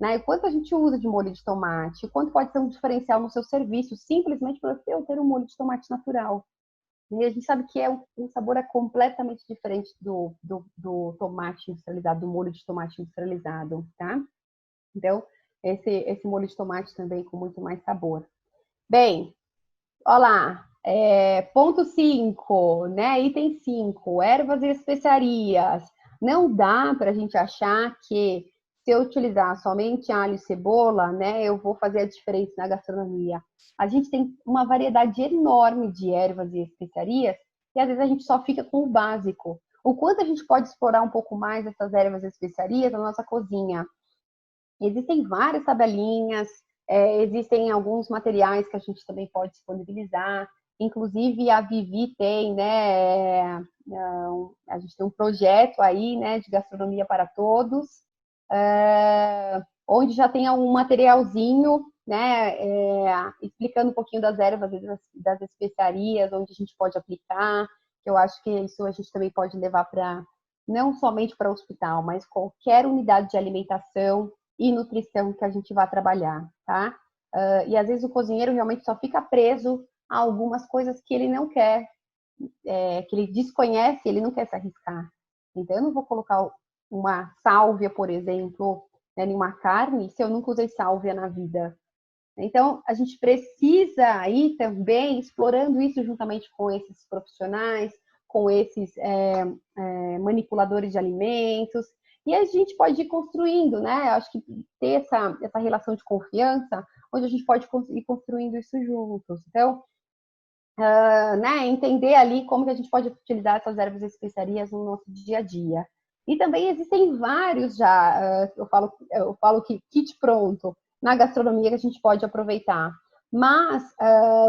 Né? E quanto a gente usa de molho de tomate? Quanto pode ser um diferencial no seu serviço, simplesmente por eu ter um molho de tomate natural? E a gente sabe que o sabor é completamente diferente do tomate industrializado, do molho de tomate industrializado, tá? Então, esse molho de tomate também com muito mais sabor. Bem, olha lá, ponto 5, né? Item 5, ervas e especiarias. Não dá para a gente achar que se eu utilizar somente alho e cebola, né, eu vou fazer a diferença na gastronomia. A gente tem uma variedade enorme de ervas e especiarias e às vezes a gente só fica com o básico. O quanto a gente pode explorar um pouco mais essas ervas e especiarias na nossa cozinha? Existem várias tabelinhas, existem alguns materiais que a gente também pode disponibilizar. Inclusive a Vivi tem, né? A gente tem um projeto aí, né, de gastronomia para todos, onde já tem um materialzinho, né, explicando um pouquinho das ervas e das especiarias, onde a gente pode aplicar. Eu acho que isso a gente também pode levar para não somente para o hospital, mas qualquer unidade de alimentação e nutrição que a gente vai trabalhar, tá? E às vezes o cozinheiro realmente só fica preso a algumas coisas que ele não quer, que ele desconhece, ele não quer se arriscar. Então eu não vou colocar uma sálvia, por exemplo, né, em uma carne, se eu nunca usei sálvia na vida. Então a gente precisa ir também explorando isso juntamente com esses profissionais, com esses manipuladores de alimentos, e a gente pode ir construindo, né? Acho que ter essa relação de confiança, onde a gente pode ir construindo isso juntos. Então, né, entender ali como que a gente pode utilizar essas ervas e especiarias no nosso dia a dia. E também existem vários já, eu falo que kit pronto na gastronomia que a gente pode aproveitar. Mas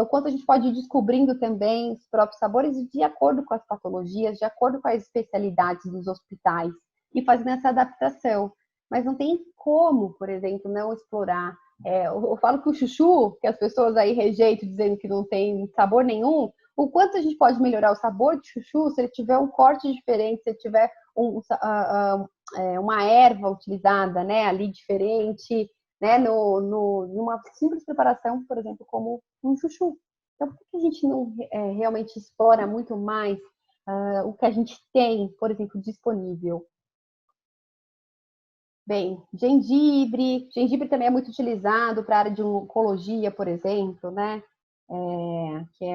o quanto a gente pode ir descobrindo também os próprios sabores de acordo com as patologias, de acordo com as especialidades dos hospitais e fazendo essa adaptação. Mas não tem como, por exemplo, não explorar. Eu falo que o chuchu, que as pessoas aí rejeitam dizendo que não tem sabor nenhum, o quanto a gente pode melhorar o sabor de chuchu se ele tiver um corte diferente, se ele tiver uma erva utilizada, né, ali diferente, né, numa simples preparação, por exemplo, como um chuchu. Então, por que a gente não realmente explora muito mais o que a gente tem, por exemplo, disponível? Bem, gengibre também é muito utilizado para a área de oncologia, por exemplo, né? Que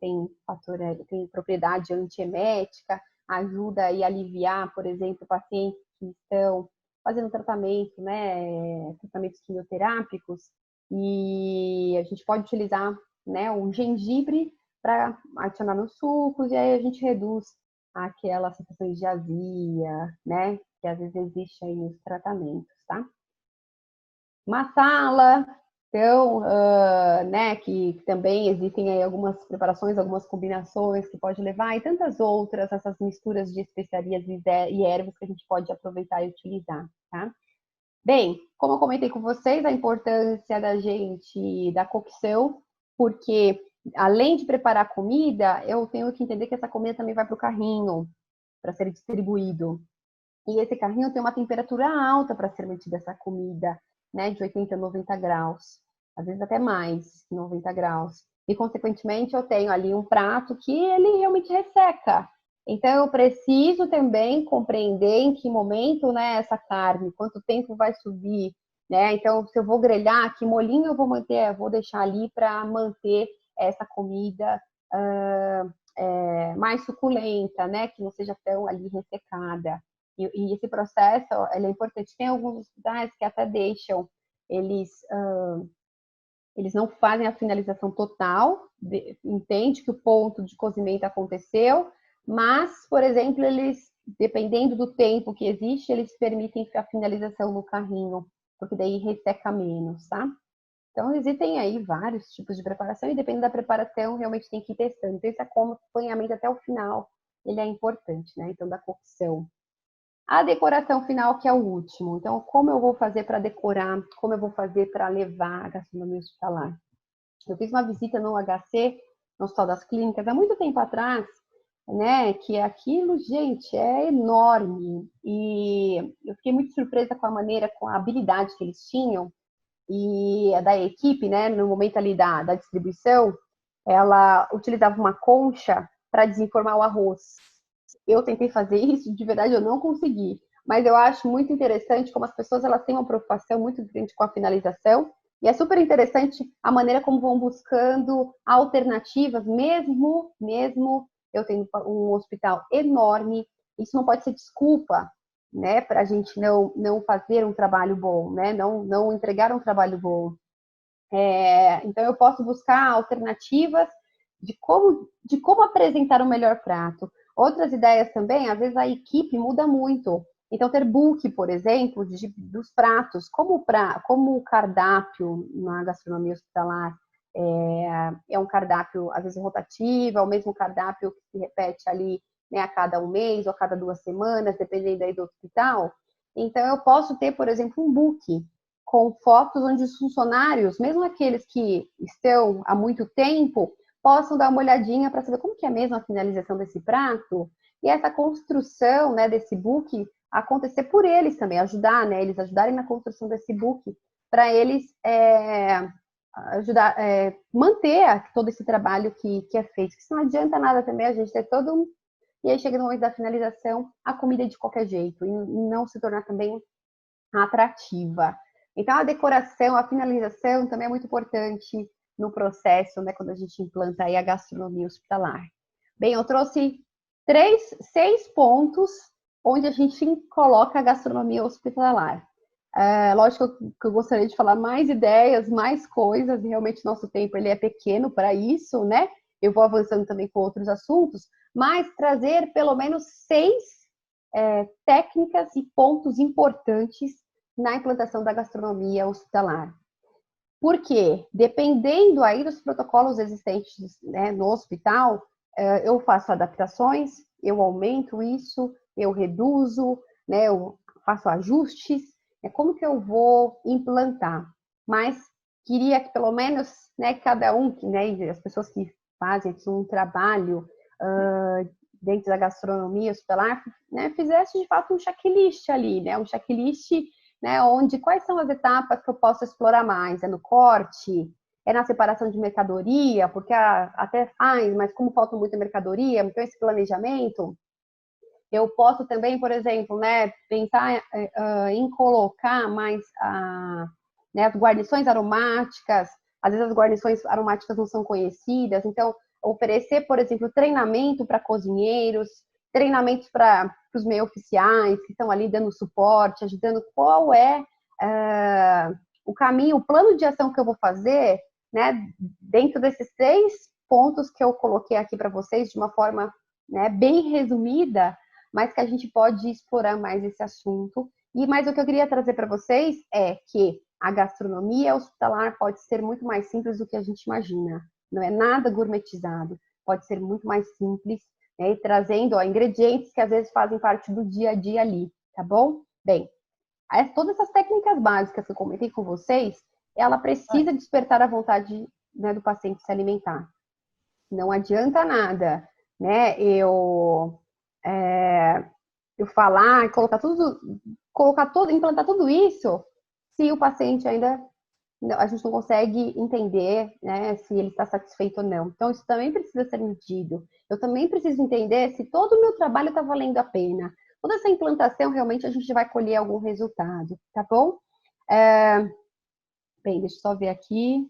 tem propriedade antiemética, ajuda a aliviar, por exemplo, pacientes que estão fazendo tratamento, né? Tratamentos quimioterápicos, e a gente pode utilizar, né, o gengibre para adicionar nos sucos, e aí a gente reduz aquelas sensações de azia, né? Que às vezes existe aí nos tratamentos, tá? Masala, então, né, que também existem aí algumas preparações, algumas combinações que pode levar, e tantas outras, essas misturas de especiarias e ervas que a gente pode aproveitar e utilizar, tá? Bem, como eu comentei com vocês, a importância da cocção, porque além de preparar a comida, eu tenho que entender que essa comida também vai para o carrinho, para ser distribuído. E esse carrinho tem uma temperatura alta para ser metida essa comida, né, de 80 a 90 graus, às vezes até mais, 90 graus. E, consequentemente, eu tenho ali um prato que ele realmente resseca. Então, eu preciso também compreender em que momento, né, essa carne, quanto tempo vai subir, né? Então, se eu vou grelhar, que molinho eu vou manter, eu vou deixar ali para manter essa comida mais suculenta, né? Que não seja tão ali ressecada. E esse processo, ele é importante. Tem alguns hospitais que até deixam, eles não fazem a finalização total, entende que o ponto de cozimento aconteceu, mas, por exemplo, eles, dependendo do tempo que existe, eles permitem a finalização no carrinho, porque daí resseca menos, tá? Então, existem aí vários tipos de preparação e dependendo da preparação, realmente tem que ir testando. Então, esse acompanhamento até o final, ele é importante, né? Então, da cocção. A decoração final, que é o último. Então, como eu vou fazer para decorar? Como eu vou fazer para levar a gastronomia hospitalar? Eu fiz uma visita no HC, no Hospital das Clínicas, há muito tempo atrás, né? Que aquilo, gente, é enorme. E eu fiquei muito surpresa com a maneira, com a habilidade que eles tinham e da equipe, né? No momento ali da distribuição, ela utilizava uma concha para desenformar o arroz. Eu tentei fazer isso, de verdade eu não consegui. Mas eu acho muito interessante como as pessoas elas têm uma preocupação muito grande com a finalização. E é super interessante a maneira como vão buscando alternativas, mesmo eu tendo um hospital enorme. Isso não pode ser desculpa, né, para a gente não fazer um trabalho bom, né, não entregar um trabalho bom. Então eu posso buscar alternativas de como apresentar o melhor prato. Outras ideias também, às vezes a equipe muda muito. Então, ter book, por exemplo, dos pratos, como o cardápio na gastronomia hospitalar é um cardápio, às vezes, rotativo, é o mesmo cardápio que se repete ali, né, a cada um mês ou a cada 2 semanas, dependendo aí do hospital. Então, eu posso ter, por exemplo, um book com fotos onde os funcionários, mesmo aqueles que estão há muito tempo, possam dar uma olhadinha para saber como que é mesmo a finalização desse prato e essa construção, né, desse book acontecer por eles também, ajudar, né, eles ajudarem na construção desse book para eles ajudar, manter todo esse trabalho que é feito, porque não adianta nada também a gente ter todo um... E aí chega no momento da finalização, a comida é de qualquer jeito, e não se tornar também atrativa. Então, a decoração, a finalização também é muito importante no processo, né, quando a gente implanta aí a gastronomia hospitalar. Bem, eu trouxe 6 pontos onde a gente coloca a gastronomia hospitalar. Lógico que eu gostaria de falar mais ideias, mais coisas, e realmente nosso tempo ele é pequeno para isso, né? Eu vou avançando também com outros assuntos, mas trazer pelo menos 6 técnicas e pontos importantes na implantação da gastronomia hospitalar. Por quê? Dependendo aí dos protocolos existentes, né, no hospital, eu faço adaptações, eu aumento isso, eu reduzo, né, eu faço ajustes, como que eu vou implantar? Mas queria que pelo menos, né, cada um, né, as pessoas que fazem um trabalho dentro da gastronomia hospitalar, né, fizesse de fato um checklist ali, né, um checklist, né, onde quais são as etapas que eu posso explorar mais? É no corte? É na separação de mercadoria? Porque até faz, mas como falta muita mercadoria, então esse planejamento, eu posso também, por exemplo, né, pensar em colocar mais né, as guarnições aromáticas. Às vezes as guarnições aromáticas não são conhecidas, então oferecer, por exemplo, treinamento para cozinheiros, treinamentos para os meio oficiais que estão ali dando suporte, ajudando qual é o caminho, o plano de ação que eu vou fazer, né, dentro desses 3 pontos que eu coloquei aqui para vocês de uma forma, né, bem resumida, mas que a gente pode explorar mais esse assunto. Mas o que eu queria trazer para vocês é que a gastronomia hospitalar pode ser muito mais simples do que a gente imagina. Não é nada gourmetizado, pode ser muito mais simples, né, e trazendo ingredientes que às vezes fazem parte do dia a dia ali, tá bom? Bem, todas essas técnicas básicas que eu comentei com vocês, ela precisa despertar a vontade, né, do paciente se alimentar. Não adianta nada, né? Eu falar, implantar tudo isso, se o paciente ainda a gente não consegue entender, né, se ele está satisfeito ou não. Então, isso também precisa ser medido. Eu também preciso entender se todo o meu trabalho está valendo a pena. Toda essa implantação, realmente, a gente vai colher algum resultado, tá bom? Bem, deixa eu só ver aqui.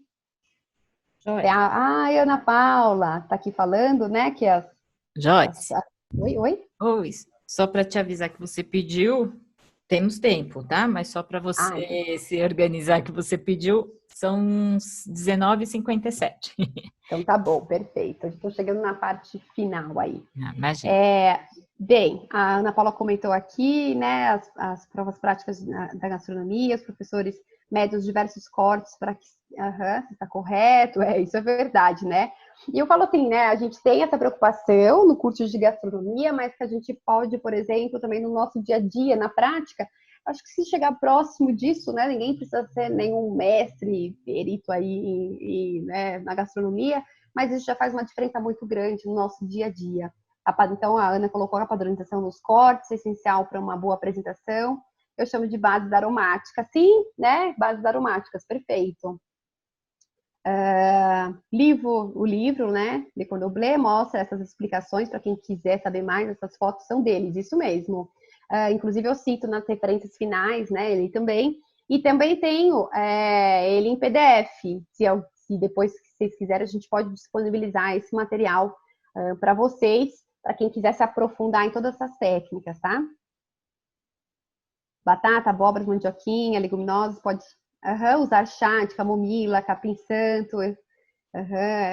A Ana Paula está aqui falando, né, que Joyce, Oi, oi? oi, só para te avisar que você pediu, temos tempo, tá? Mas só para Então, você se organizar que você pediu, são uns 19h57. então tá bom, perfeito. Estou chegando na parte final aí. Imagina. Bem, a Ana Paula comentou aqui, né, as provas práticas da gastronomia, os professores médios diversos cortes para que está correto, isso é verdade, né? E eu falo assim, né, a gente tem essa preocupação no curso de gastronomia, mas que a gente pode, por exemplo, também no nosso dia a dia, na prática, acho que se chegar próximo disso, né, ninguém precisa ser nenhum mestre, perito aí né, na gastronomia, mas isso já faz uma diferença muito grande no nosso dia a dia. Então, a Ana colocou a padronização dos cortes, essencial para uma boa apresentação. Eu chamo de bases aromáticas. Sim, né? Bases aromáticas, perfeito. O livro, né? Le Cordon Bleu mostra essas explicações para quem quiser saber mais. Essas fotos são deles, isso mesmo. Inclusive, eu cito nas referências finais, né? Ele também. E também tenho ele em PDF. Se depois, se vocês quiserem, a gente pode disponibilizar esse material para vocês, para quem quiser se aprofundar em todas essas técnicas, tá? Batata, abóbora, mandioquinha, leguminosas, pode usar chá de camomila, capim-santo,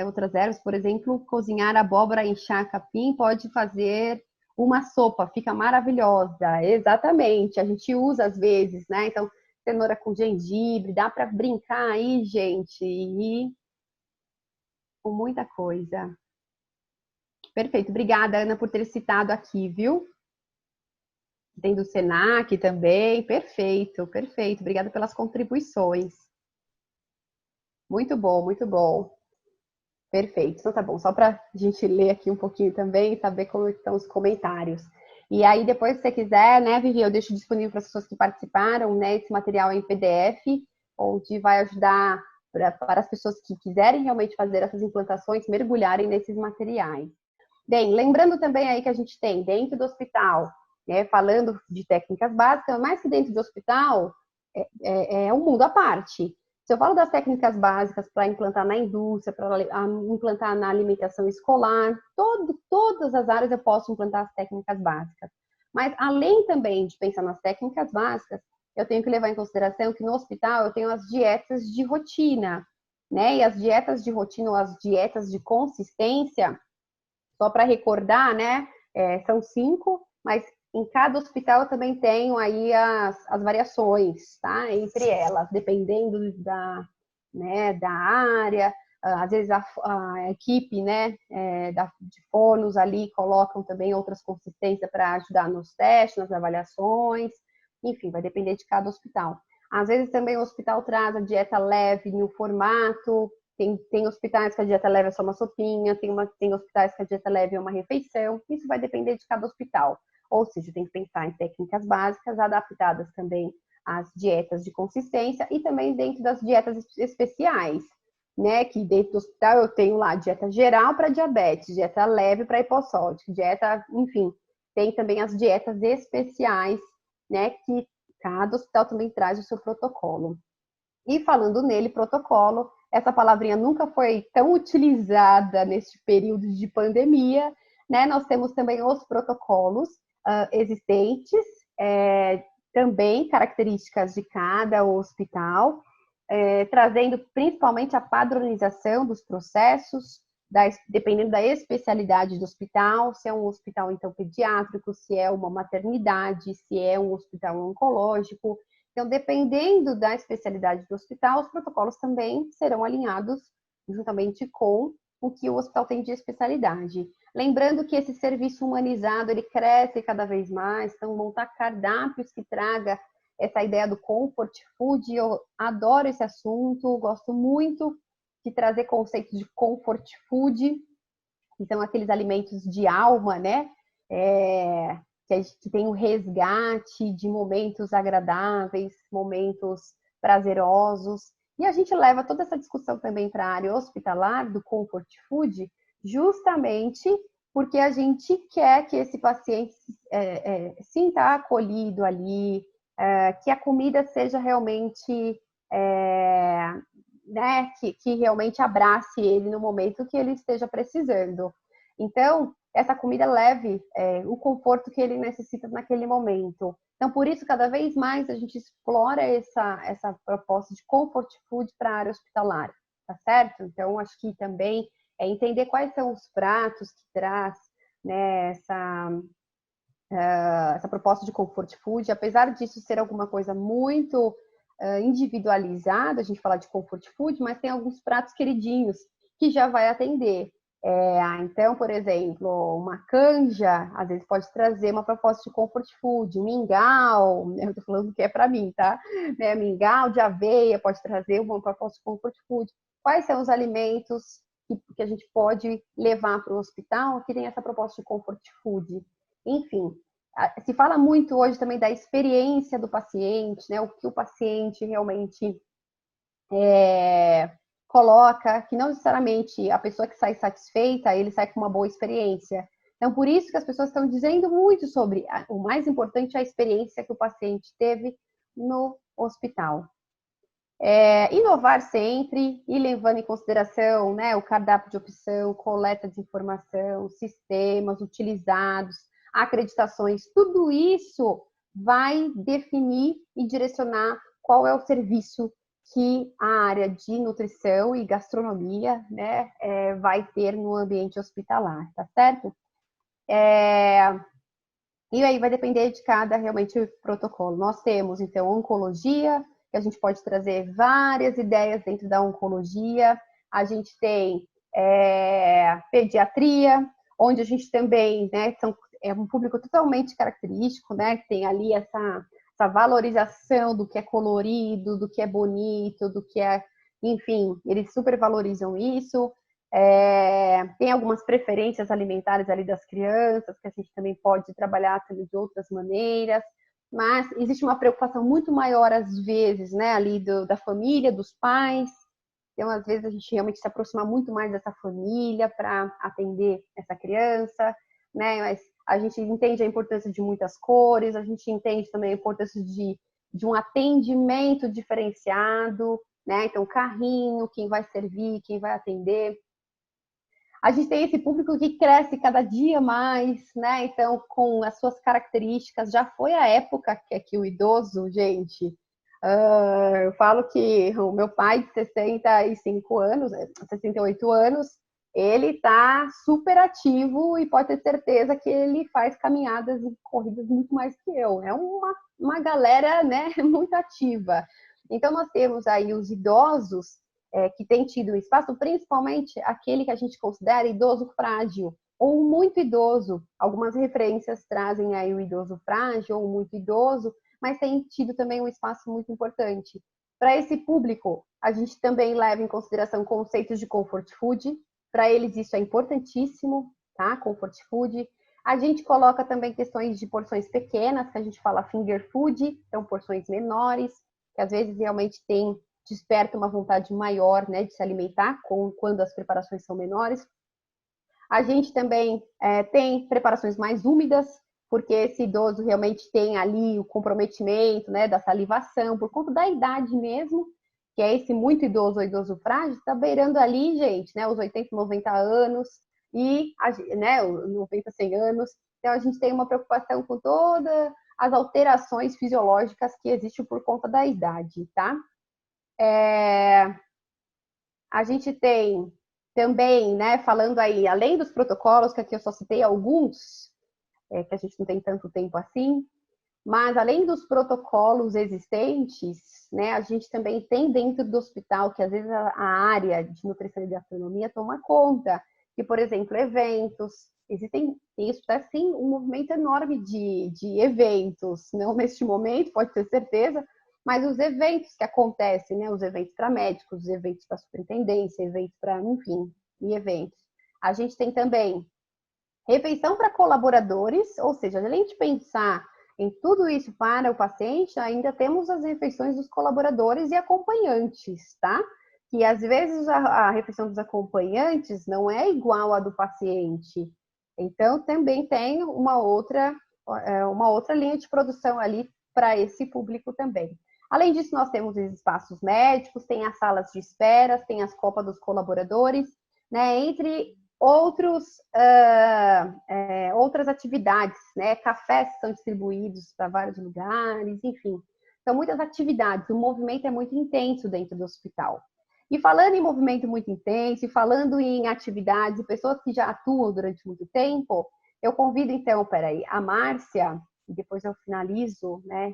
outras ervas, por exemplo, cozinhar abóbora em chá capim pode fazer uma sopa, fica maravilhosa, exatamente, a gente usa às vezes, né? Então, cenoura com gengibre, dá para brincar aí, gente, e com muita coisa. Perfeito, obrigada, Ana, por ter citado aqui, viu? Tem do Senac também, perfeito, perfeito. Obrigada pelas contribuições. Muito bom, muito bom. Perfeito, então tá bom. Só para a gente ler aqui um pouquinho também e saber como estão os comentários. E aí, depois, se você quiser, né, Vivi, eu deixo disponível para as pessoas que participaram, né, esse material em PDF, onde vai ajudar para as pessoas que quiserem realmente fazer essas implantações, mergulharem nesses materiais. Bem, lembrando também aí que a gente tem dentro do hospital, né, falando de técnicas básicas, mais que dentro do hospital, é um mundo à parte. Se eu falo das técnicas básicas para implantar na indústria, para implantar na alimentação escolar, todas as áreas eu posso implantar as técnicas básicas. Mas, além também de pensar nas técnicas básicas, eu tenho que levar em consideração que no hospital eu tenho as dietas de rotina, né? E as dietas de rotina ou as dietas de consistência, só para recordar, né? São 5, mas em cada hospital eu também tenho aí as variações, tá? Entre elas, dependendo da área. Às vezes a equipe, né, de fonos ali colocam também outras consistências para ajudar nos testes, nas avaliações. Enfim, vai depender de cada hospital. Às vezes também o hospital traz a dieta leve no formato. Tem hospitais que a dieta leve é só uma sopinha, tem hospitais que a dieta leve é uma refeição. Isso vai depender de cada hospital. Ou seja, tem que pensar em técnicas básicas adaptadas também às dietas de consistência e também dentro das dietas especiais, né? Que dentro do hospital eu tenho lá dieta geral para diabetes, dieta leve para hipossódico, dieta, enfim, tem também as dietas especiais, né? Que cada hospital também traz o seu protocolo. E falando nele, protocolo, essa palavrinha nunca foi tão utilizada neste período de pandemia, né? Nós temos também os protocolos existentes, também características de cada hospital, trazendo principalmente a padronização dos processos, dependendo da especialidade do hospital, se é um hospital então pediátrico, se é uma maternidade, se é um hospital oncológico. Então, dependendo da especialidade do hospital, os protocolos também serão alinhados juntamente com o que o hospital tem de especialidade. Lembrando que esse serviço humanizado, ele cresce cada vez mais, então montar cardápios que traga essa ideia do comfort food, eu adoro esse assunto, gosto muito de trazer conceitos de comfort food, que são aqueles alimentos de alma, né? Que tem o resgate de momentos agradáveis, momentos prazerosos. E a gente leva toda essa discussão também para a área hospitalar do comfort food, justamente porque a gente quer que esse paciente sinta acolhido ali, que a comida seja realmente, né, que realmente abrace ele no momento que ele esteja precisando. Então, essa comida leve o conforto que ele necessita naquele momento. Então, por isso, cada vez mais a gente explora essa proposta de comfort food para a área hospitalar, tá certo? Então, acho que também entender quais são os pratos que traz, né, essa proposta de comfort food, apesar disso ser alguma coisa muito individualizada, a gente fala de comfort food, mas tem alguns pratos queridinhos que já vai atender. Então, por exemplo, uma canja, às vezes pode trazer uma proposta de comfort food, um mingau, eu estou falando que é para mim, tá? Mingau de aveia pode trazer uma proposta de comfort food. Quais são os alimentos que a gente pode levar para o hospital que tem essa proposta de comfort food? Enfim, se fala muito hoje também da experiência do paciente, né? O que o paciente realmente coloca, que não necessariamente a pessoa que sai satisfeita, ele sai com uma boa experiência. Então, por isso que as pessoas estão dizendo muito sobre o mais importante é a experiência que o paciente teve no hospital. Inovar sempre e levando em consideração, né, o cardápio de opção, coleta de informação, sistemas utilizados, acreditações, tudo isso vai definir e direcionar qual é o serviço que a área de nutrição e gastronomia, né, vai ter no ambiente hospitalar, tá certo? E aí vai depender de cada realmente protocolo. Nós temos, então, oncologia, que a gente pode trazer várias ideias dentro da oncologia. A gente tem pediatria, onde a gente também, né, é um público totalmente característico, né, que tem ali essa valorização do que é colorido, do que é bonito, do que é, enfim, eles super valorizam isso. Tem algumas preferências alimentares ali das crianças, que a gente também pode trabalhar também de outras maneiras, mas existe uma preocupação muito maior, às vezes, né, ali da família, dos pais. Então, às vezes, a gente realmente se aproxima muito mais dessa família para atender essa criança, né? Mas a gente entende a importância de muitas cores, a gente entende também a importância de um atendimento diferenciado, né? Então, carrinho, quem vai servir, quem vai atender. A gente tem esse público que cresce cada dia mais, né? Então, com as suas características, já foi a época que o idoso, gente, eu falo que o meu pai de 65 anos, 68 anos, ele está super ativo e pode ter certeza que ele faz caminhadas e corridas muito mais que eu. É uma galera, né, muito ativa. Então, nós temos aí os idosos que têm tido espaço, principalmente aquele que a gente considera idoso frágil ou muito idoso. Algumas referências trazem aí o idoso frágil ou muito idoso, mas tem tido também um espaço muito importante. Para esse público, a gente também leva em consideração conceitos de comfort food. Para eles isso é importantíssimo, tá? Comfort food. A gente coloca também questões de porções pequenas, que a gente fala finger food, então porções menores, que às vezes realmente desperta uma vontade maior, né, de se alimentar quando as preparações são menores. A gente também tem preparações mais úmidas, porque esse idoso realmente tem ali o comprometimento, né, da salivação, por conta da idade mesmo, que é esse muito idoso ou idoso frágil, está beirando ali, gente, né, os 80, 90 anos, e, né, 90, 100 anos. Então, a gente tem uma preocupação com todas as alterações fisiológicas que existem por conta da idade, tá? A gente tem também, né, falando aí, além dos protocolos, que aqui eu só citei alguns, que a gente não tem tanto tempo assim, mas além dos protocolos existentes, né, a gente também tem dentro do hospital, que às vezes a área de nutrição e gastronomia toma conta, que, por exemplo, eventos, existem, isso está sim um movimento enorme de eventos, não neste momento, pode ter certeza, mas os eventos que acontecem, né, os eventos para médicos, os eventos para superintendência, eventos para, enfim, e eventos. A gente tem também refeição para colaboradores, ou seja, além de pensar em tudo isso para o paciente, ainda temos as refeições dos colaboradores e acompanhantes, tá? Que às vezes a refeição dos acompanhantes não é igual à do paciente. Então, também tem uma outra linha de produção ali para esse público também. Além disso, nós temos os espaços médicos, tem as salas de espera, tem as copas dos colaboradores, né? Entre outras atividades, né? Cafés são distribuídos para vários lugares, enfim. São muitas atividades, o movimento é muito intenso dentro do hospital. E falando em movimento muito intenso, e falando em atividades e pessoas que já atuam durante muito tempo, eu convido então, a Márcia, e depois eu finalizo, né,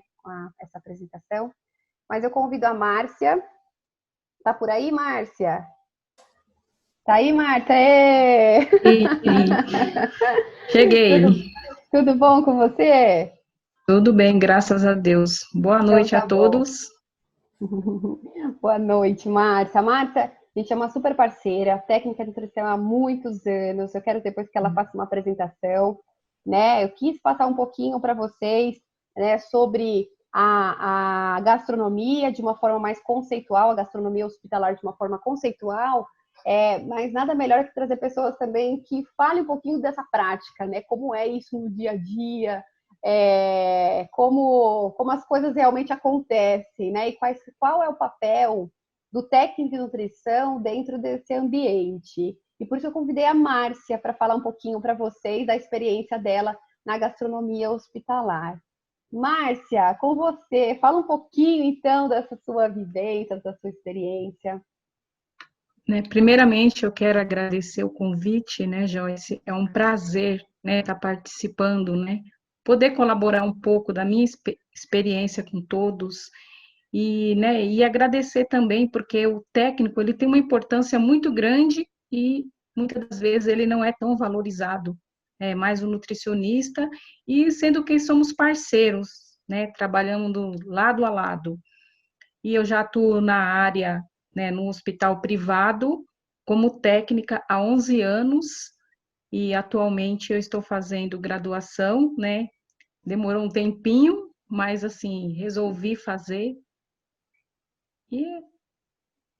essa apresentação, mas eu convido a Márcia. Tá por aí, Márcia? Tá aí, Márcia? Cheguei. Tudo bom com você? Tudo bem, graças a Deus. Boa noite a todos. Boa noite, Márcia. Márcia, a gente é uma super parceira, técnica de nutrição há muitos anos. Eu quero depois que ela faça uma apresentação, né? Eu quis passar um pouquinho para vocês, né, sobre a gastronomia de uma forma mais conceitual, a gastronomia hospitalar de uma forma conceitual, mas nada melhor que trazer pessoas também que falem um pouquinho dessa prática, né? Como é isso no dia a dia, como as coisas realmente acontecem, né? E qual é o papel do técnico de nutrição dentro desse ambiente. E por isso eu convidei a Márcia para falar um pouquinho para vocês da experiência dela na gastronomia hospitalar. Márcia, com você, fala um pouquinho então dessa sua vivência, da sua experiência. Primeiramente, eu quero agradecer o convite, né, Joyce? É um prazer, né, estar participando, né? Poder colaborar um pouco da minha experiência com todos e, né, e agradecer também, porque o técnico ele tem uma importância muito grande e muitas das vezes ele não é tão valorizado, mais o nutricionista, e sendo que somos parceiros, né, trabalhando lado a lado. E eu já atuo na área, né, no hospital privado, como técnica há 11 anos, e atualmente eu estou fazendo graduação, né, demorou um tempinho, mas assim, resolvi fazer, e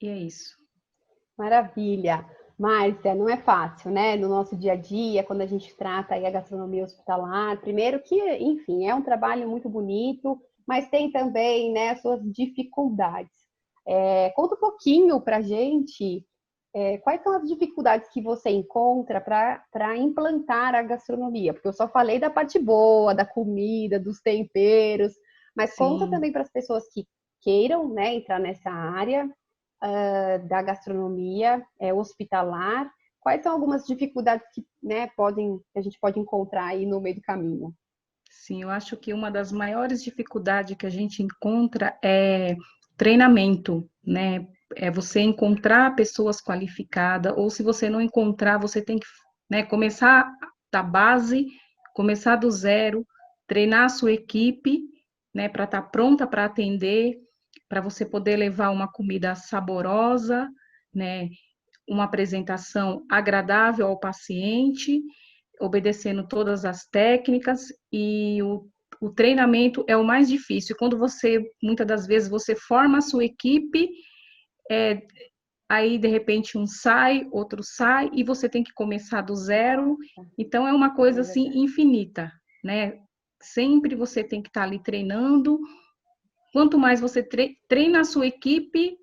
é isso. Maravilha. Márcia, não é fácil, né? No nosso dia a dia, quando a gente trata aí a gastronomia hospitalar, primeiro que, enfim, é um trabalho muito bonito, mas tem também, né, as suas dificuldades. Conta um pouquinho pra gente, quais são as dificuldades que você encontra para implantar a gastronomia? Porque eu só falei da parte boa, da comida, dos temperos, mas conta Sim. também para as pessoas que queiram, né, entrar nessa área da gastronomia hospitalar. Quais são algumas dificuldades que, né, que a gente pode encontrar aí no meio do caminho? Sim, eu acho que uma das maiores dificuldades que a gente encontra é treinamento, né? É você encontrar pessoas qualificadas, ou se você não encontrar, você tem que, né, começar da base, começar do zero, treinar a sua equipe, né, para estar pronta para atender, para você poder levar uma comida saborosa, né, uma apresentação agradável ao paciente, obedecendo todas as técnicas, e o treinamento é o mais difícil. Quando você, muitas das vezes, você forma a sua equipe, aí de repente um sai, outro sai, e você tem que começar do zero. Então é uma coisa assim infinita, né? Sempre você tem que estar ali treinando. Quanto mais você treina a sua equipe,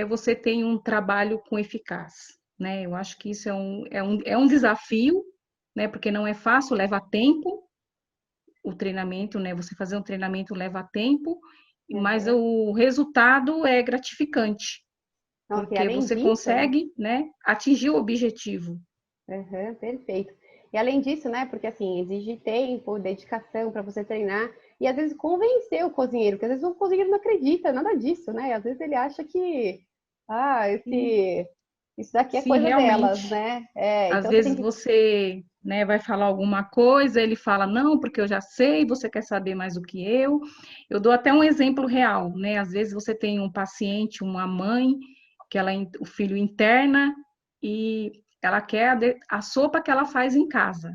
você tem um trabalho com eficácia, né? Eu acho que isso é um desafio, né? Porque não é fácil, leva tempo o treinamento, né? Você fazer um treinamento leva tempo, mas o resultado é gratificante, porque você disso, consegue, né, atingir o objetivo. Perfeito. E além disso, né, porque assim, exige tempo, dedicação para você treinar e às vezes convencer o cozinheiro, porque às vezes o cozinheiro não acredita nada disso, né? Às vezes ele acha que isso daqui é Sim, coisa realmente. delas, né? Às Então vezes você, né, vai falar alguma coisa, ele fala, não, porque eu já sei, você quer saber mais do que eu. Eu dou até um exemplo real, né? Às vezes você tem um paciente, uma mãe, que o filho interna, e ela quer a sopa que ela faz em casa,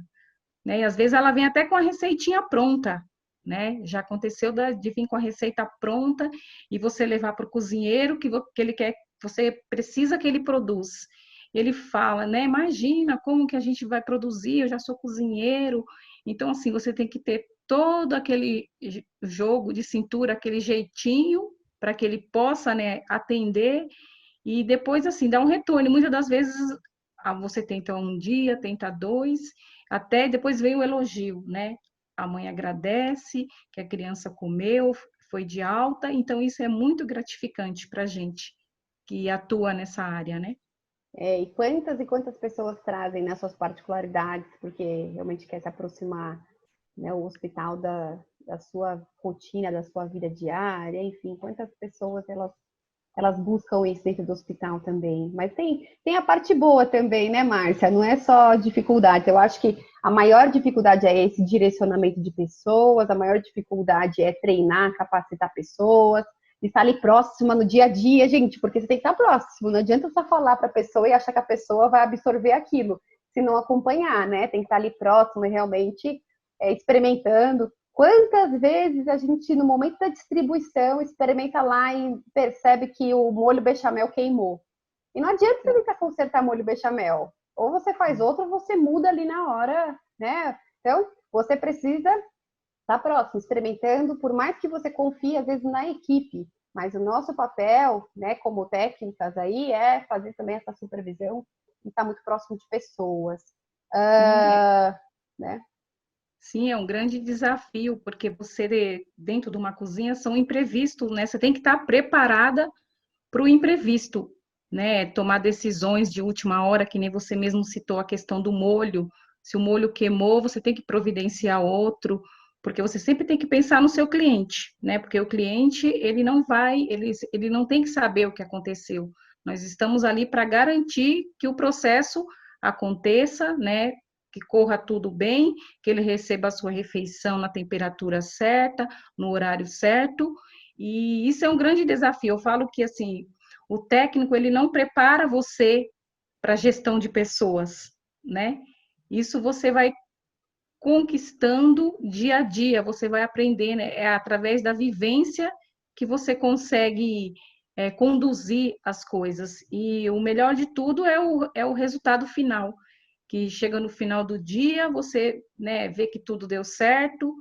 né? E às vezes ela vem até com a receitinha pronta, né? Já aconteceu de vir com a receita pronta e você levar para o cozinheiro que ele quer, você precisa que ele produz. Ele fala, né? Imagina como que a gente vai produzir, eu já sou cozinheiro. Então, assim, você tem que ter todo aquele jogo de cintura, aquele jeitinho para que ele possa, né, atender e depois, assim, dar um retorno. Muitas das vezes você tenta um dia, tenta dois, até depois vem o elogio, né? A mãe agradece que a criança comeu, foi de alta, então isso é muito gratificante para a gente que atua nessa área, né? E quantas pessoas trazem, né, suas particularidades, porque realmente quer se aproximar, né, o hospital da sua rotina, da sua vida diária, enfim, quantas pessoas elas buscam isso dentro do hospital também. Mas tem a parte boa também, né, Márcia? Não é só dificuldade. Eu acho que a maior dificuldade é esse direcionamento de pessoas, a maior dificuldade é treinar, capacitar pessoas, estar ali próxima no dia a dia, gente, porque você tem que estar próximo. Não adianta só falar para a pessoa e achar que a pessoa vai absorver aquilo, se não acompanhar, né? Tem que estar ali próximo e realmente experimentando. Quantas vezes a gente, no momento da distribuição, experimenta lá e percebe que o molho bechamel queimou? E não adianta você tentar consertar molho bechamel. Ou você faz outro, ou você muda ali na hora, né? Então, você precisa estar próximo, experimentando, por mais que você confie, às vezes, na equipe. Mas o nosso papel, né, como técnicas aí, é fazer também essa supervisão e estar muito próximo de pessoas. Né? Sim, é um grande desafio, porque você, dentro de uma cozinha, são imprevistos, né? Você tem que estar preparada para o imprevisto, né? Tomar decisões de última hora, que nem você mesmo citou a questão do molho. Se o molho queimou, você tem que providenciar outro, porque você sempre tem que pensar no seu cliente, né? Porque o cliente, ele não tem que saber o que aconteceu. Nós estamos ali para garantir que o processo aconteça, né? Que corra tudo bem, que ele receba a sua refeição na temperatura certa, no horário certo, e isso é um grande desafio. Eu falo que, assim, o técnico, ele não prepara você para gestão de pessoas, né? Isso você vai conquistando dia a dia, você vai aprendendo, é através da vivência que você consegue conduzir as coisas. E o melhor de tudo é o resultado final, que chega no final do dia, você, né, vê que tudo deu certo,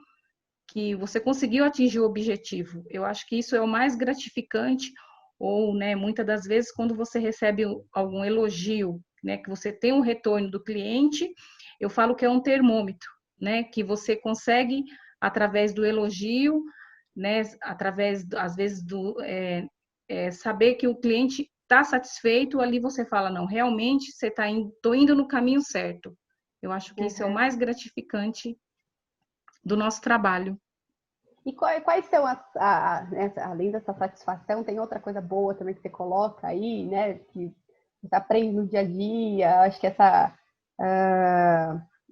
que você conseguiu atingir o objetivo. Eu acho que isso é o mais gratificante, ou, né, muitas das vezes, quando você recebe algum elogio, né, que você tem um retorno do cliente, eu falo que é um termômetro, né, que você consegue, através do elogio, né, através, às vezes, saber que o cliente está satisfeito, ali você fala, não, realmente você está indo, tô indo no caminho certo. Eu acho que isso é o mais gratificante do nosso trabalho. E quais são além dessa satisfação, tem outra coisa boa também que você coloca aí, né? Que você aprende no dia a dia, acho que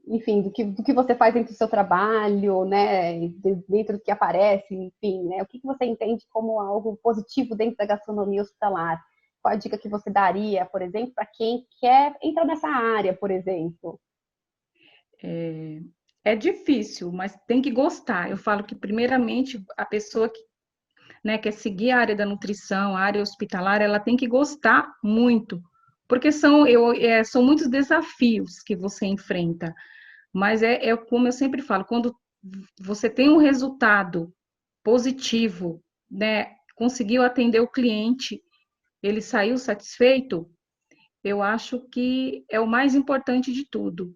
enfim, do que você faz dentro do seu trabalho, né? Dentro do que aparece, enfim, né? O que você entende como algo positivo dentro da gastronomia hospitalar? Qual a dica que você daria, por exemplo, para quem quer entrar nessa área, por exemplo? É difícil, mas tem que gostar. Eu falo que, primeiramente, a pessoa que, né, quer seguir a área da nutrição, a área hospitalar, ela tem que gostar muito, porque são muitos desafios que você enfrenta. Mas é como eu sempre falo, quando você tem um resultado positivo, né, conseguiu atender o cliente, ele saiu satisfeito, eu acho que é o mais importante de tudo.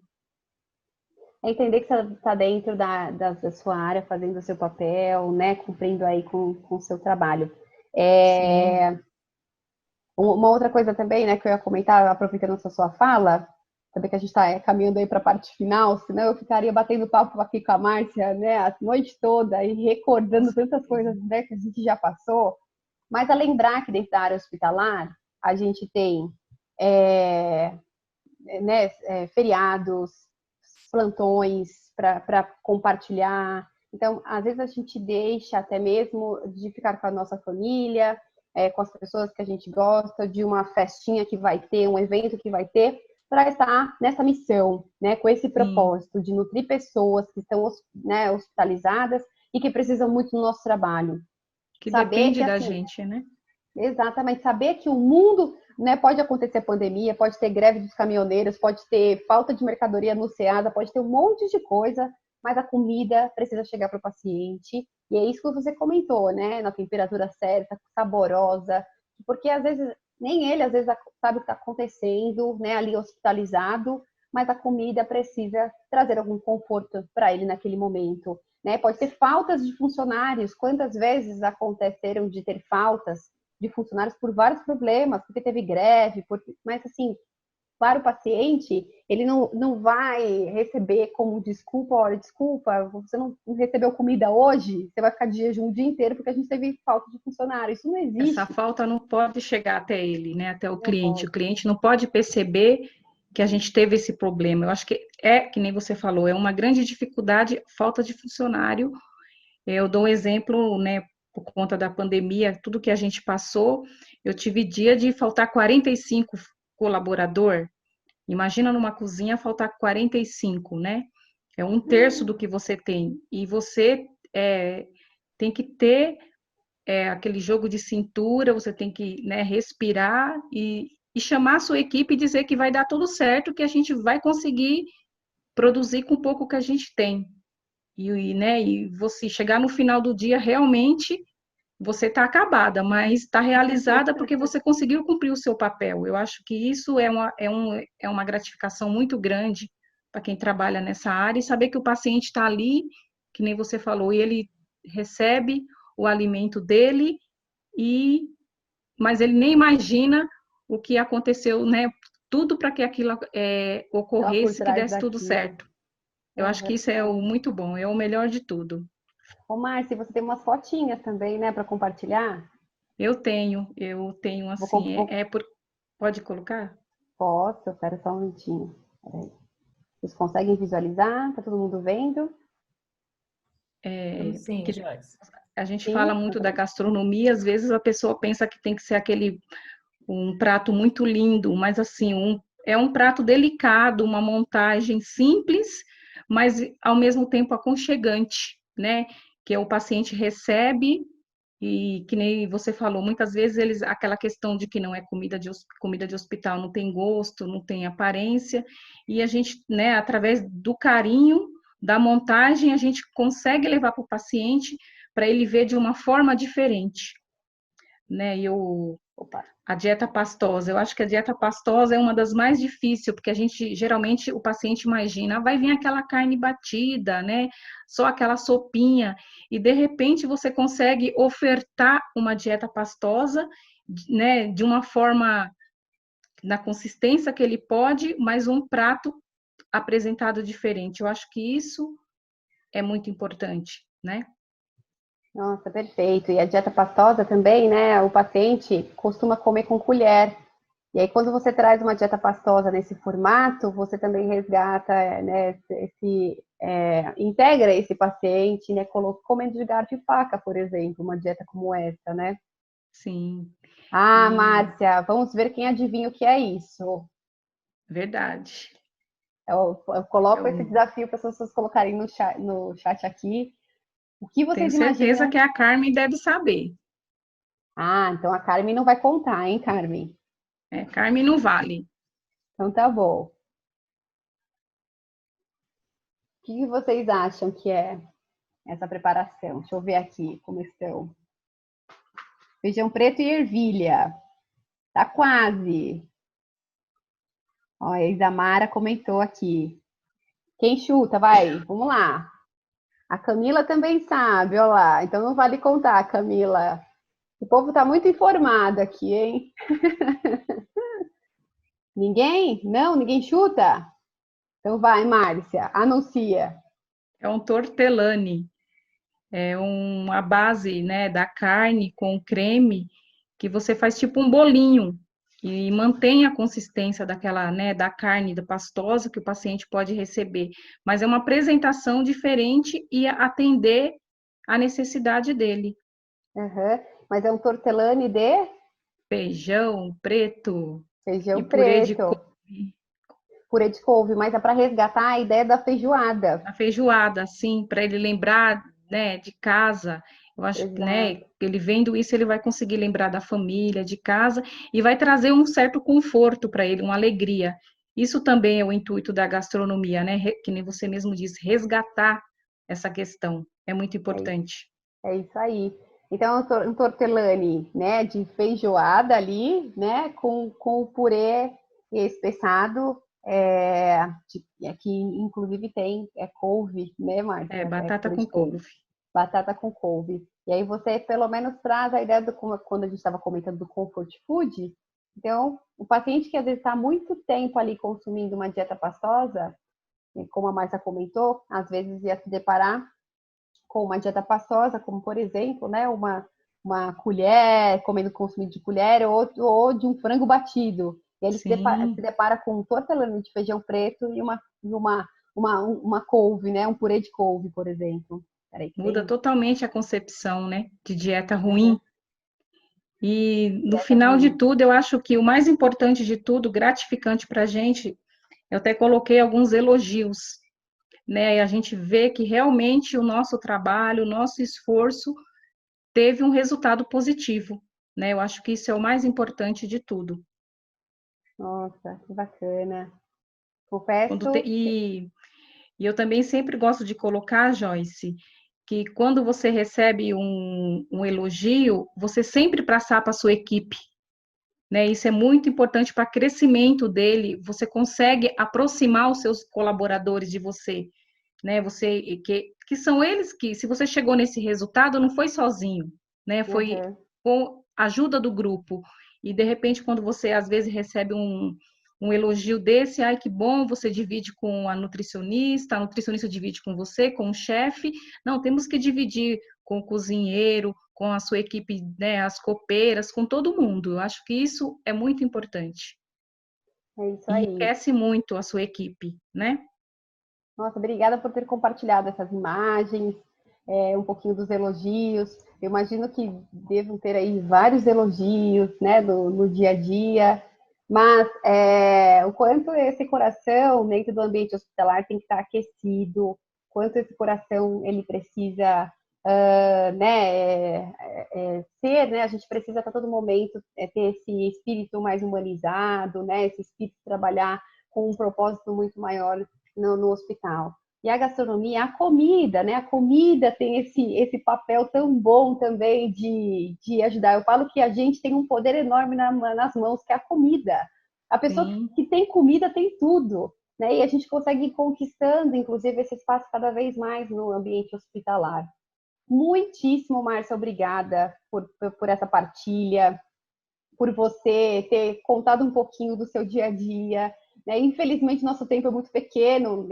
É entender que você está dentro da sua área, fazendo o seu papel, né? Cumprindo aí com o seu trabalho. Sim. Uma outra coisa também, né, que eu ia comentar, aproveitando essa sua fala, também que a gente está caminhando aí para a parte final, senão eu ficaria batendo papo aqui com a Márcia, né, a noite toda e recordando tantas coisas, né, que a gente já passou. Mas a lembrar que dentro da área hospitalar, a gente tem feriados, plantões para compartilhar. Então, às vezes a gente deixa até mesmo de ficar com a nossa família, com as pessoas que a gente gosta, de uma festinha que vai ter, um evento que vai ter, para estar nessa missão, né, com esse propósito de nutrir pessoas que estão, né, hospitalizadas e que precisam muito do nosso trabalho. Que Saber depende que, da assim, gente, né? exatamente, saber que o mundo, né, pode acontecer pandemia, pode ter greve dos caminhoneiros, pode ter falta de mercadoria anunciada, pode ter um monte de coisa, mas a comida precisa chegar para o paciente. E é isso que você comentou, né? Na temperatura certa, saborosa, porque às vezes nem ele às vezes sabe o que está acontecendo, né? Ali hospitalizado, mas a comida precisa trazer algum conforto para ele naquele momento, né? Pode ter faltas de funcionários. Quantas vezes aconteceram de ter faltas de funcionários por vários problemas, porque teve greve, mas assim, para o paciente, ele não vai receber como desculpa, olha, desculpa, você não recebeu comida hoje, você vai ficar de jejum o dia inteiro porque a gente teve falta de funcionário. Isso não Essa existe. falta não pode chegar até ele, né? Até o Não cliente. pode. O cliente não pode perceber que a gente teve esse problema. Eu acho que nem você falou, é uma grande dificuldade, falta de funcionário. Eu dou um exemplo, né? Por conta da pandemia, tudo que a gente passou, eu tive dia de faltar 45 colaborador. Imagina numa cozinha faltar 45, né? É um terço do que você tem. E você tem que ter aquele jogo de cintura, você tem que, né, respirar e chamar a sua equipe e dizer que vai dar tudo certo, que a gente vai conseguir produzir com o pouco que a gente tem. Né, e você chegar no final do dia, realmente, você está acabada, mas está realizada porque você conseguiu cumprir o seu papel. Eu acho que isso é uma gratificação muito grande para quem trabalha nessa área e saber que o paciente está ali, que nem você falou, e ele recebe o alimento dele, mas ele nem imagina o que aconteceu, né? Tudo para que aquilo Só por ocorresse, que trás desse tudo daquilo. certo. Eu acho que isso é o muito bom, é o melhor de tudo. Ô, Márcia, você tem umas fotinhas também, né, para compartilhar? Eu tenho assim, pode colocar? Posso, eu quero só um minutinho. Peraí. Vocês conseguem visualizar? Tá todo mundo vendo? Sim, Que Joyce. a gente Sim? fala muito da gastronomia, às vezes a pessoa pensa que tem que ser um prato muito lindo, mas assim, é um prato delicado, uma montagem simples, mas ao mesmo tempo aconchegante, né? Que o paciente recebe e que nem você falou, muitas vezes aquela questão de que não é comida de hospital, não tem gosto, não tem aparência, e a gente, né, através do carinho, da montagem, a gente consegue levar para o paciente para ele ver de uma forma diferente, né? Opa. A dieta pastosa, eu acho que a dieta pastosa é uma das mais difíceis, porque a gente, geralmente, o paciente imagina, vai vir aquela carne batida, né? Só aquela sopinha, e de repente você consegue ofertar uma dieta pastosa, né? De uma forma, na consistência que ele pode, mas um prato apresentado diferente. Eu acho que isso é muito importante, né? Nossa, perfeito. E a dieta pastosa também, né? O paciente costuma comer com colher. E aí, quando você traz uma dieta pastosa nesse formato, você também resgata, né, integra esse paciente, né, comendo de garfo e faca, por exemplo, uma dieta como essa, né? Sim, Ah, e Márcia, vamos ver quem adivinha o que é isso. verdade. Eu coloco esse Eu desafio para as pessoas colocarem no chat aqui. O que tenho vocês certeza imaginam? que a Carmen deve saber. Ah, então a Carmen não vai contar, hein, Carmen? Carmen não vale. Então tá bom. O que vocês acham que é essa preparação? Deixa eu ver aqui como estão. Feijão preto e ervilha. Tá quase. Ó, a Isamara comentou aqui. Quem chuta? Vai, vamos lá. A Camila também sabe, olha lá. Então não vale contar, Camila. O povo tá muito informado aqui, hein? Ninguém? Não? Ninguém chuta? Então vai, Márcia, anuncia. É um tortellani, é uma base, né, da carne com creme que você faz tipo um bolinho e mantém a consistência daquela, né, da carne da pastosa que o paciente pode receber, mas é uma apresentação diferente e atender a necessidade dele. Uhum. Mas é um tortelane de Feijão preto e feijão purê de preto. couve. purê de couve, mas é para resgatar a ideia da feijoada. A feijoada, assim, para ele lembrar, né, de casa. Eu acho que, né, Exato. ele vendo isso, ele vai conseguir lembrar da família, de casa, e vai trazer um certo conforto para ele, uma alegria. Isso também é o intuito da gastronomia, né? Que nem você mesmo disse, resgatar essa questão. É muito É, importante. é isso aí. Então, um tortellani, né, de feijoada ali, né, com o purê espessado, que inclusive tem couve, né, É, Márcia? É batata purê com de couve. couve. Batata com couve. E aí você pelo menos traz a ideia do quando a gente estava comentando do comfort food. Então, o paciente que às vezes está muito tempo ali consumindo uma dieta pastosa, como a Márcia comentou, às vezes ia se deparar com uma dieta pastosa, como por exemplo, né, uma colher, comendo consumido de colher, ou de um frango batido. E aí ele se Sim, depara com um tortellani de feijão preto e uma couve, né, um purê de couve, por exemplo. Peraí, que muda tem totalmente a concepção, né, de dieta uhum, ruim. E no dieta final de ruim. tudo, eu acho que o mais importante de tudo, gratificante para a gente, eu até coloquei alguns elogios, né? E a gente vê que realmente o nosso trabalho, o nosso esforço teve um resultado positivo, né? Eu acho que isso é o mais importante de tudo. Nossa, que bacana. Quando te- Confesso que e eu também sempre gosto de colocar, Joyce, que quando você recebe um elogio, você sempre passar para a sua equipe, né? Isso é muito importante para o crescimento dele. Você consegue aproximar os seus colaboradores de você, né? Que são eles que, se você chegou nesse resultado, não foi sozinho, né? Foi uhum, com a ajuda do grupo. E de repente, quando você às vezes recebe um elogio desse, ai que bom, você divide com a nutricionista divide com você, com o chefe. Não, temos que dividir com o cozinheiro, com a sua equipe, né, as copeiras, com todo mundo. Eu acho que isso é muito importante. é isso aí. Enriquece muito a sua equipe, né? Nossa, obrigada por ter compartilhado essas imagens, um pouquinho dos elogios. Eu imagino que devam ter aí vários elogios, né, no dia a dia, mas o quanto esse coração dentro do ambiente hospitalar tem que estar aquecido, quanto esse coração ele precisa, ser, né? A gente precisa a todo momento ter esse espírito mais humanizado, né? Esse espírito de trabalhar com um propósito muito maior no hospital. E a gastronomia, a comida, né? A comida tem esse papel tão bom também de ajudar. Eu falo que a gente tem um poder enorme nas mãos, que é a comida. A pessoa Sim. que tem comida tem tudo, né? E a gente consegue ir conquistando, inclusive, esse espaço cada vez mais no ambiente hospitalar. Muitíssimo, Márcia, obrigada por essa partilha, por você ter contado um pouquinho do seu dia a dia. Né? Infelizmente, nosso tempo é muito pequeno,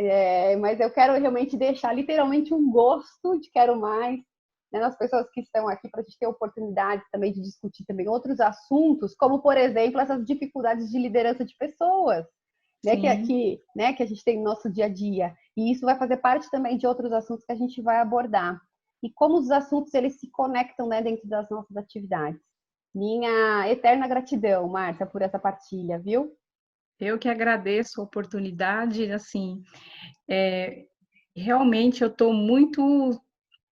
mas eu quero realmente deixar literalmente um gosto de quero mais, né, nas pessoas que estão aqui, para a gente ter oportunidade também de discutir também outros assuntos, como, por exemplo, essas dificuldades de liderança de pessoas, né, Sim. que a gente tem no nosso dia a dia. E isso vai fazer parte também de outros assuntos que a gente vai abordar. E como os assuntos eles se conectam, né, dentro das nossas atividades. Minha eterna gratidão, Márcia, por essa partilha, viu? Eu que agradeço a oportunidade, assim, realmente eu estou muito,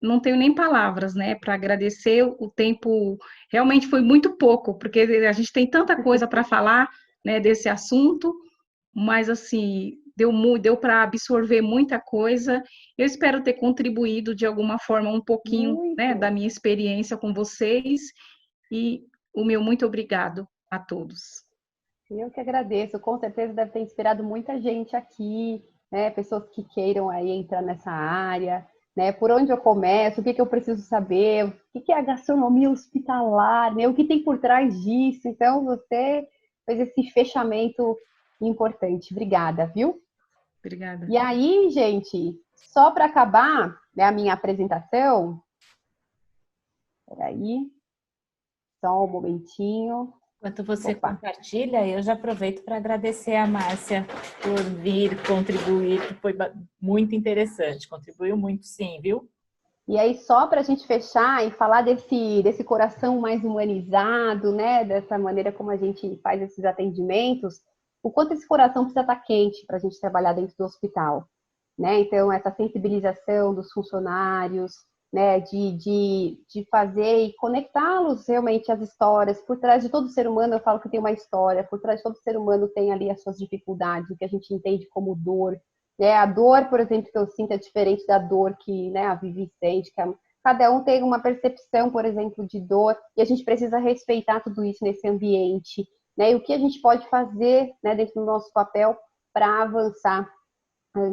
não tenho nem palavras, né, para agradecer o tempo, realmente foi muito pouco, porque a gente tem tanta coisa para falar, né, desse assunto, mas assim, deu para absorver muita coisa. Eu espero ter contribuído de alguma forma um pouquinho, né, da Muito. minha experiência com vocês e o meu muito obrigado a todos. Eu que agradeço. Com certeza deve ter inspirado muita gente aqui, né? Pessoas que queiram aí entrar nessa área, né? Por onde eu começo, o que eu preciso saber, o que é a gastronomia hospitalar, né? O que tem por trás disso. Então, você fez esse fechamento importante. Obrigada, viu? Obrigada. E aí, gente, só para acabar, né, a minha apresentação, peraí, só um momentinho. Enquanto você Opa, compartilha, eu já aproveito para agradecer a Márcia por vir contribuir, que foi muito interessante. Contribuiu muito, sim, viu? e aí, só para a gente fechar e falar desse coração mais humanizado, né? Dessa maneira como a gente faz esses atendimentos, o quanto esse coração precisa estar quente para a gente trabalhar dentro do hospital, né? Então, essa sensibilização dos funcionários, né, de fazer e conectá-los realmente às histórias. Por trás de todo ser humano, eu falo que tem uma história, por trás de todo ser humano tem ali as suas dificuldades, o que a gente entende como dor. Né? A dor, por exemplo, que eu sinto é diferente da dor que, né, a Vivi sente, cada um tem uma percepção, por exemplo, de dor, e a gente precisa respeitar tudo isso nesse ambiente, né? E o que a gente pode fazer, né, dentro do nosso papel para avançar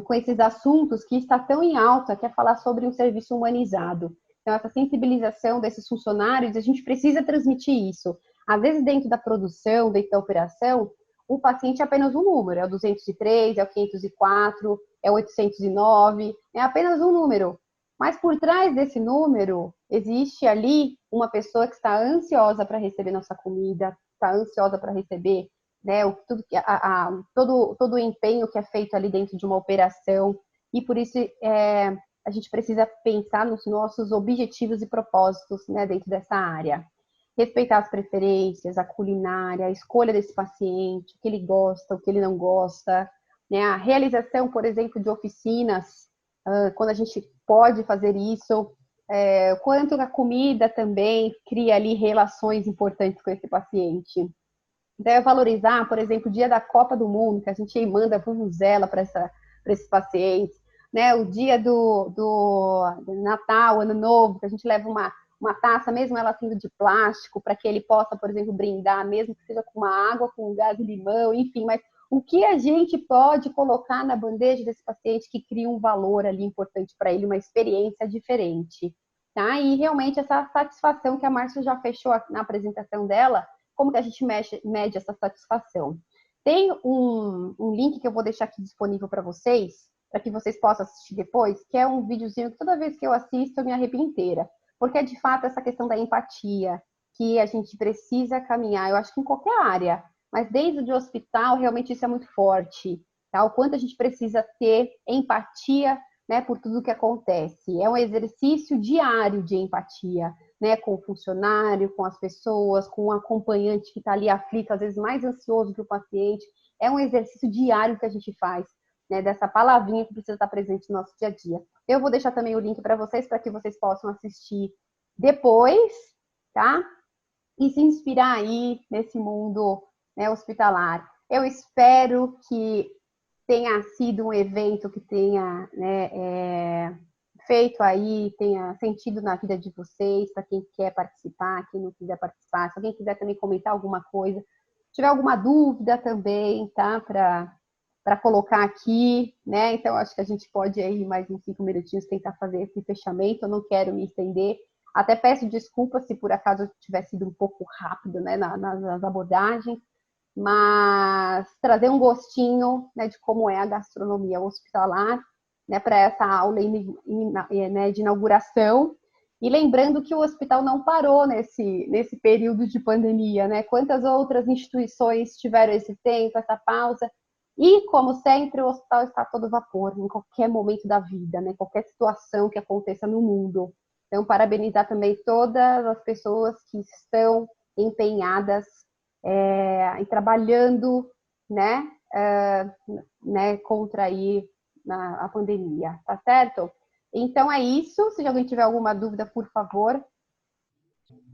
com esses assuntos que está tão em alta, que é falar sobre um serviço humanizado. Então, essa sensibilização desses funcionários, a gente precisa transmitir isso. Às vezes, dentro da produção, dentro da operação, o paciente é apenas um número, é o 203, é o 504, é o 809, é apenas um número. Mas por trás desse número, existe ali uma pessoa que está ansiosa para receber nossa comida, está ansiosa para receber, né, todo o empenho que é feito ali dentro de uma operação, e por isso a gente precisa pensar nos nossos objetivos e propósitos, né, dentro dessa área. Respeitar as preferências, a culinária, a escolha desse paciente, o que ele gosta, o que ele não gosta, né, a realização, por exemplo, de oficinas, quando a gente pode fazer isso, quanto a comida também cria ali relações importantes com esse paciente. Então, é valorizar, por exemplo, o dia da Copa do Mundo, que a gente manda vuvuzela para esses pacientes, né? O dia do Natal, Ano Novo, que a gente leva uma taça, mesmo ela sendo de plástico, para que ele possa, por exemplo, brindar, mesmo que seja com uma água, com gás e limão, enfim, mas o que a gente pode colocar na bandeja desse paciente que cria um valor ali importante para ele, uma experiência diferente, tá? E realmente essa satisfação que a Márcia já fechou na apresentação dela, como que a gente mede essa satisfação? Tem um link que eu vou deixar aqui disponível para vocês, para que vocês possam assistir depois, que é um videozinho que toda vez que eu assisto eu me arrepio inteira, porque é de fato essa questão da empatia, que a gente precisa caminhar, eu acho que em qualquer área, mas desde o hospital realmente isso é muito forte, tá? O quanto a gente precisa ter empatia, né, por tudo que acontece. É um exercício diário de empatia, né, com o funcionário, com as pessoas, com o acompanhante que está ali aflito, às vezes mais ansioso que o paciente. É um exercício diário que a gente faz, né, dessa palavrinha que precisa estar presente no nosso dia a dia. Eu vou deixar também o link para que vocês possam assistir depois, tá? E se inspirar aí nesse mundo, né, hospitalar. Eu espero que tenha sido um evento que tenha, né, feito aí, tenha sentido na vida de vocês, para quem quer participar, quem não quiser participar, se alguém quiser também comentar alguma coisa, tiver alguma dúvida também, tá, para colocar aqui, né, então acho que a gente pode aí mais uns 5 minutinhos tentar fazer esse fechamento, eu não quero me estender, até peço desculpas se por acaso eu tiver sido um pouco rápido, né, nas abordagens, mas trazer um gostinho, né, de como é a gastronomia hospitalar, né, para essa aula né, de inauguração. E lembrando que o hospital não parou nesse período de pandemia, né? Quantas outras instituições tiveram esse tempo, essa pausa? E, como sempre, o hospital está a todo vapor, em qualquer momento da vida, né? Qualquer situação que aconteça no mundo. Então, parabenizar também todas as pessoas que estão empenhadas e trabalhando, né, contra aí a pandemia, tá certo? Então é isso. Se alguém tiver alguma dúvida, por favor.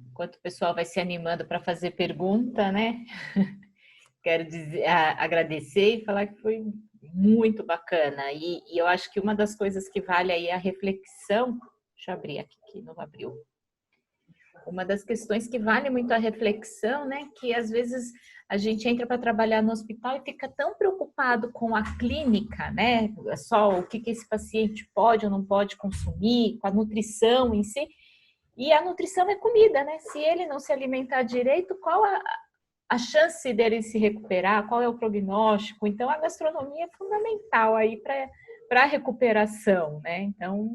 Enquanto o pessoal vai se animando para fazer pergunta, né? Quero dizer, agradecer e falar que foi muito bacana. E eu acho que uma das coisas que vale aí é a reflexão. Deixa eu abrir aqui, que não abriu. Uma das questões que vale muito a reflexão, né? Que às vezes a gente entra para trabalhar no hospital e fica tão preocupado com a clínica, né? Só o que esse paciente pode ou não pode consumir, com a nutrição em si. E a nutrição é comida, né? Se ele não se alimentar direito, qual a chance dele se recuperar? Qual é o prognóstico? Então, a gastronomia é fundamental aí para a recuperação, né? Então,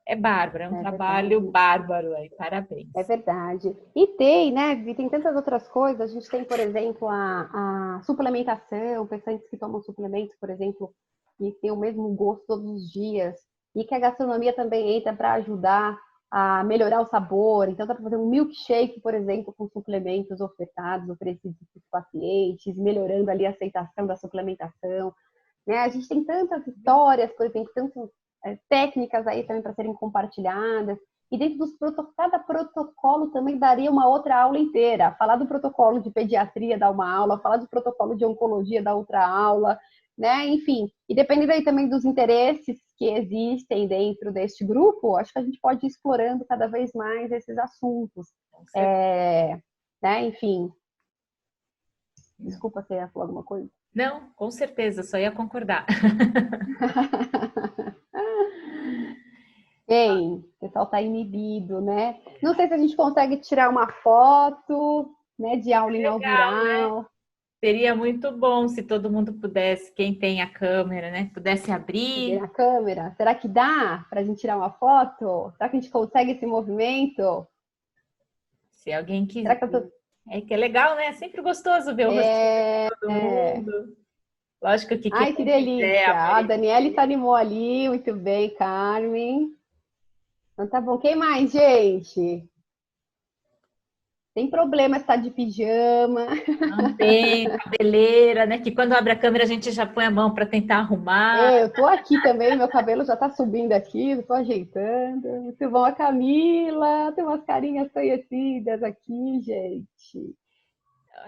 é bárbaro, é um trabalho bárbaro aí, parabéns. É verdade. E tem, né, Vi, tem tantas outras coisas. A gente tem, por exemplo, a suplementação, pacientes que tomam suplementos, por exemplo, que tem o mesmo gosto todos os dias, e que a gastronomia também entra para ajudar a melhorar o sabor. Então, dá para fazer um milkshake, por exemplo, com suplementos oferecidos para os pacientes, melhorando ali a aceitação da suplementação. Né? A gente tem tantas histórias, por exemplo, tantas técnicas aí também para serem compartilhadas. E dentro cada protocolo também daria uma outra aula inteira. Falar do protocolo de pediatria, dar uma aula, falar do protocolo de oncologia, dar outra aula, né? Enfim, e dependendo aí também dos interesses que existem dentro deste grupo, acho que a gente pode ir explorando cada vez mais esses assuntos. Né? Enfim. Desculpa, você ia falar alguma coisa? Não, com certeza, só ia concordar. Bem, o pessoal está inibido, né? Não sei se a gente consegue tirar uma foto, né, de aula inaugural. Né? Seria muito bom se todo mundo pudesse, quem tem a câmera, né, pudesse abrir. Tem a câmera. Será que dá para a gente tirar uma foto? Será que a gente consegue esse movimento? Se alguém quiser. Será que eu tô... É que é legal, né? É sempre gostoso ver o rosto de todo mundo. Lógico que... Ai, que delícia! A Daniele se animou ali, muito bem, Carmen. Então tá bom. Quem mais, gente? Tem problema estar de pijama. Não tem, cabeleira, né? Que quando abre a câmera a gente já põe a mão para tentar arrumar. Eu tô aqui também, meu cabelo já tá subindo aqui, eu tô ajeitando. Muito bom, a Camila, tem umas carinhas conhecidas aqui, gente.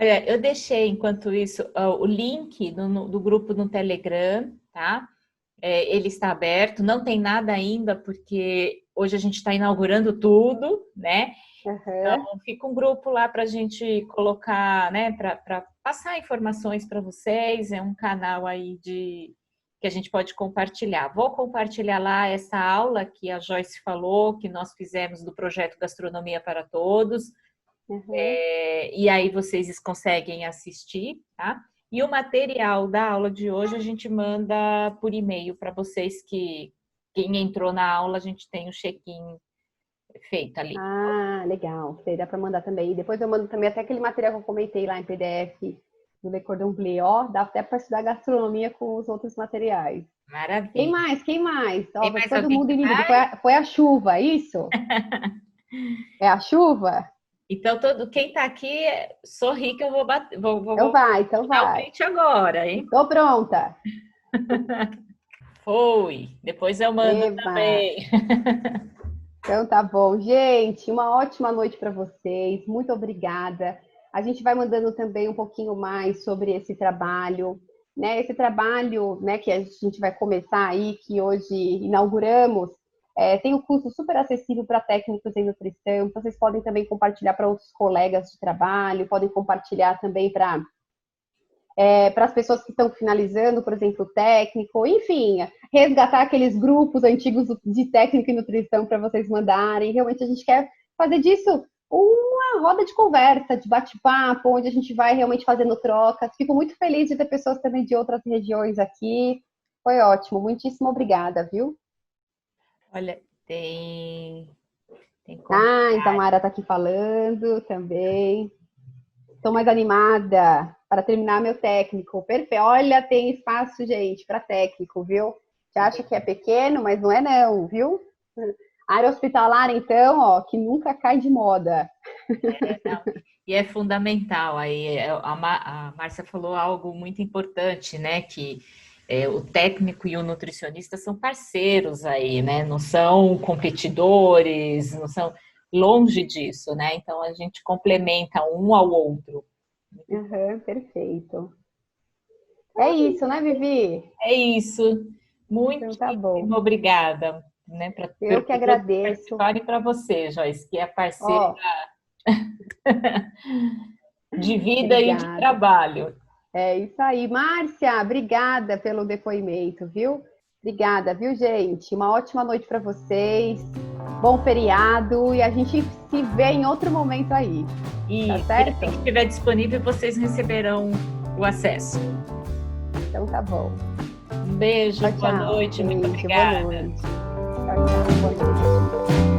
Olha, eu deixei, enquanto isso, o link do grupo no Telegram, tá? Ele está aberto, não tem nada ainda, porque hoje a gente está inaugurando tudo, né? Uhum. Então, fica um grupo lá para a gente colocar, né? Para passar informações para vocês. É um canal aí que a gente pode compartilhar. Vou compartilhar lá essa aula que a Joyce falou, que nós fizemos do projeto Gastronomia para Todos. Uhum. E aí vocês conseguem assistir, tá? E o material da aula de hoje a gente manda por e-mail para vocês que quem entrou na aula, a gente tem o check-in feito ali. Ah, legal. Sei, dá para mandar também. E depois eu mando também até aquele material que eu comentei lá em PDF do Le Cordon Bleu. Dá até para estudar gastronomia com os outros materiais. Maravilha. Quem mais? Tem mais todo mundo inibido. Foi a chuva, isso? É a chuva? Então, quem tá aqui, sorri que eu vou bater. Então vai. Dar o print agora, hein? Tô pronta. Foi. Depois eu mando também. Então tá bom. Gente, uma ótima noite para vocês. Muito obrigada. A gente vai mandando também um pouquinho mais sobre esse trabalho, né? Esse trabalho, né, que a gente vai começar aí, que hoje inauguramos. Tem um curso super acessível para técnicos em nutrição. Vocês podem também compartilhar para outros colegas de trabalho, podem compartilhar também para as pessoas que estão finalizando, por exemplo, o técnico, enfim, resgatar aqueles grupos antigos de técnico e nutrição para vocês mandarem. Realmente a gente quer fazer disso uma roda de conversa, de bate-papo, onde a gente vai realmente fazendo trocas. Fico muito feliz de ter pessoas também de outras regiões aqui. Foi ótimo. Muitíssimo obrigada, viu? Olha, tem Itamara está aqui falando também. Estou mais animada para terminar meu técnico. Perfeito. Olha, tem espaço, gente, para técnico, viu? Você acha que é pequeno, mas não é não, viu? Área hospitalar, então, ó, que nunca cai de moda. E é fundamental. Aí a Márcia falou algo muito importante, né? Que o técnico e o nutricionista são parceiros aí, né? Não são competidores, não são longe disso, né? Então a gente complementa um ao outro. Uhum, perfeito. É isso, né, Vivi? É isso. Muito então, tá bom. Obrigada, né? Eu que agradeço. E para você, Joyce, que é parceira de vida e de trabalho. É isso aí. Márcia, obrigada pelo depoimento, viu? Obrigada, viu, gente? Uma ótima noite para vocês. Bom feriado e a gente se vê em outro momento aí. E tá certo? Se estiver disponível, vocês receberão o acesso. Então tá bom. Um beijo, tchau, boa noite, beijo, muito obrigada. Boa noite. Tchau, boa noite.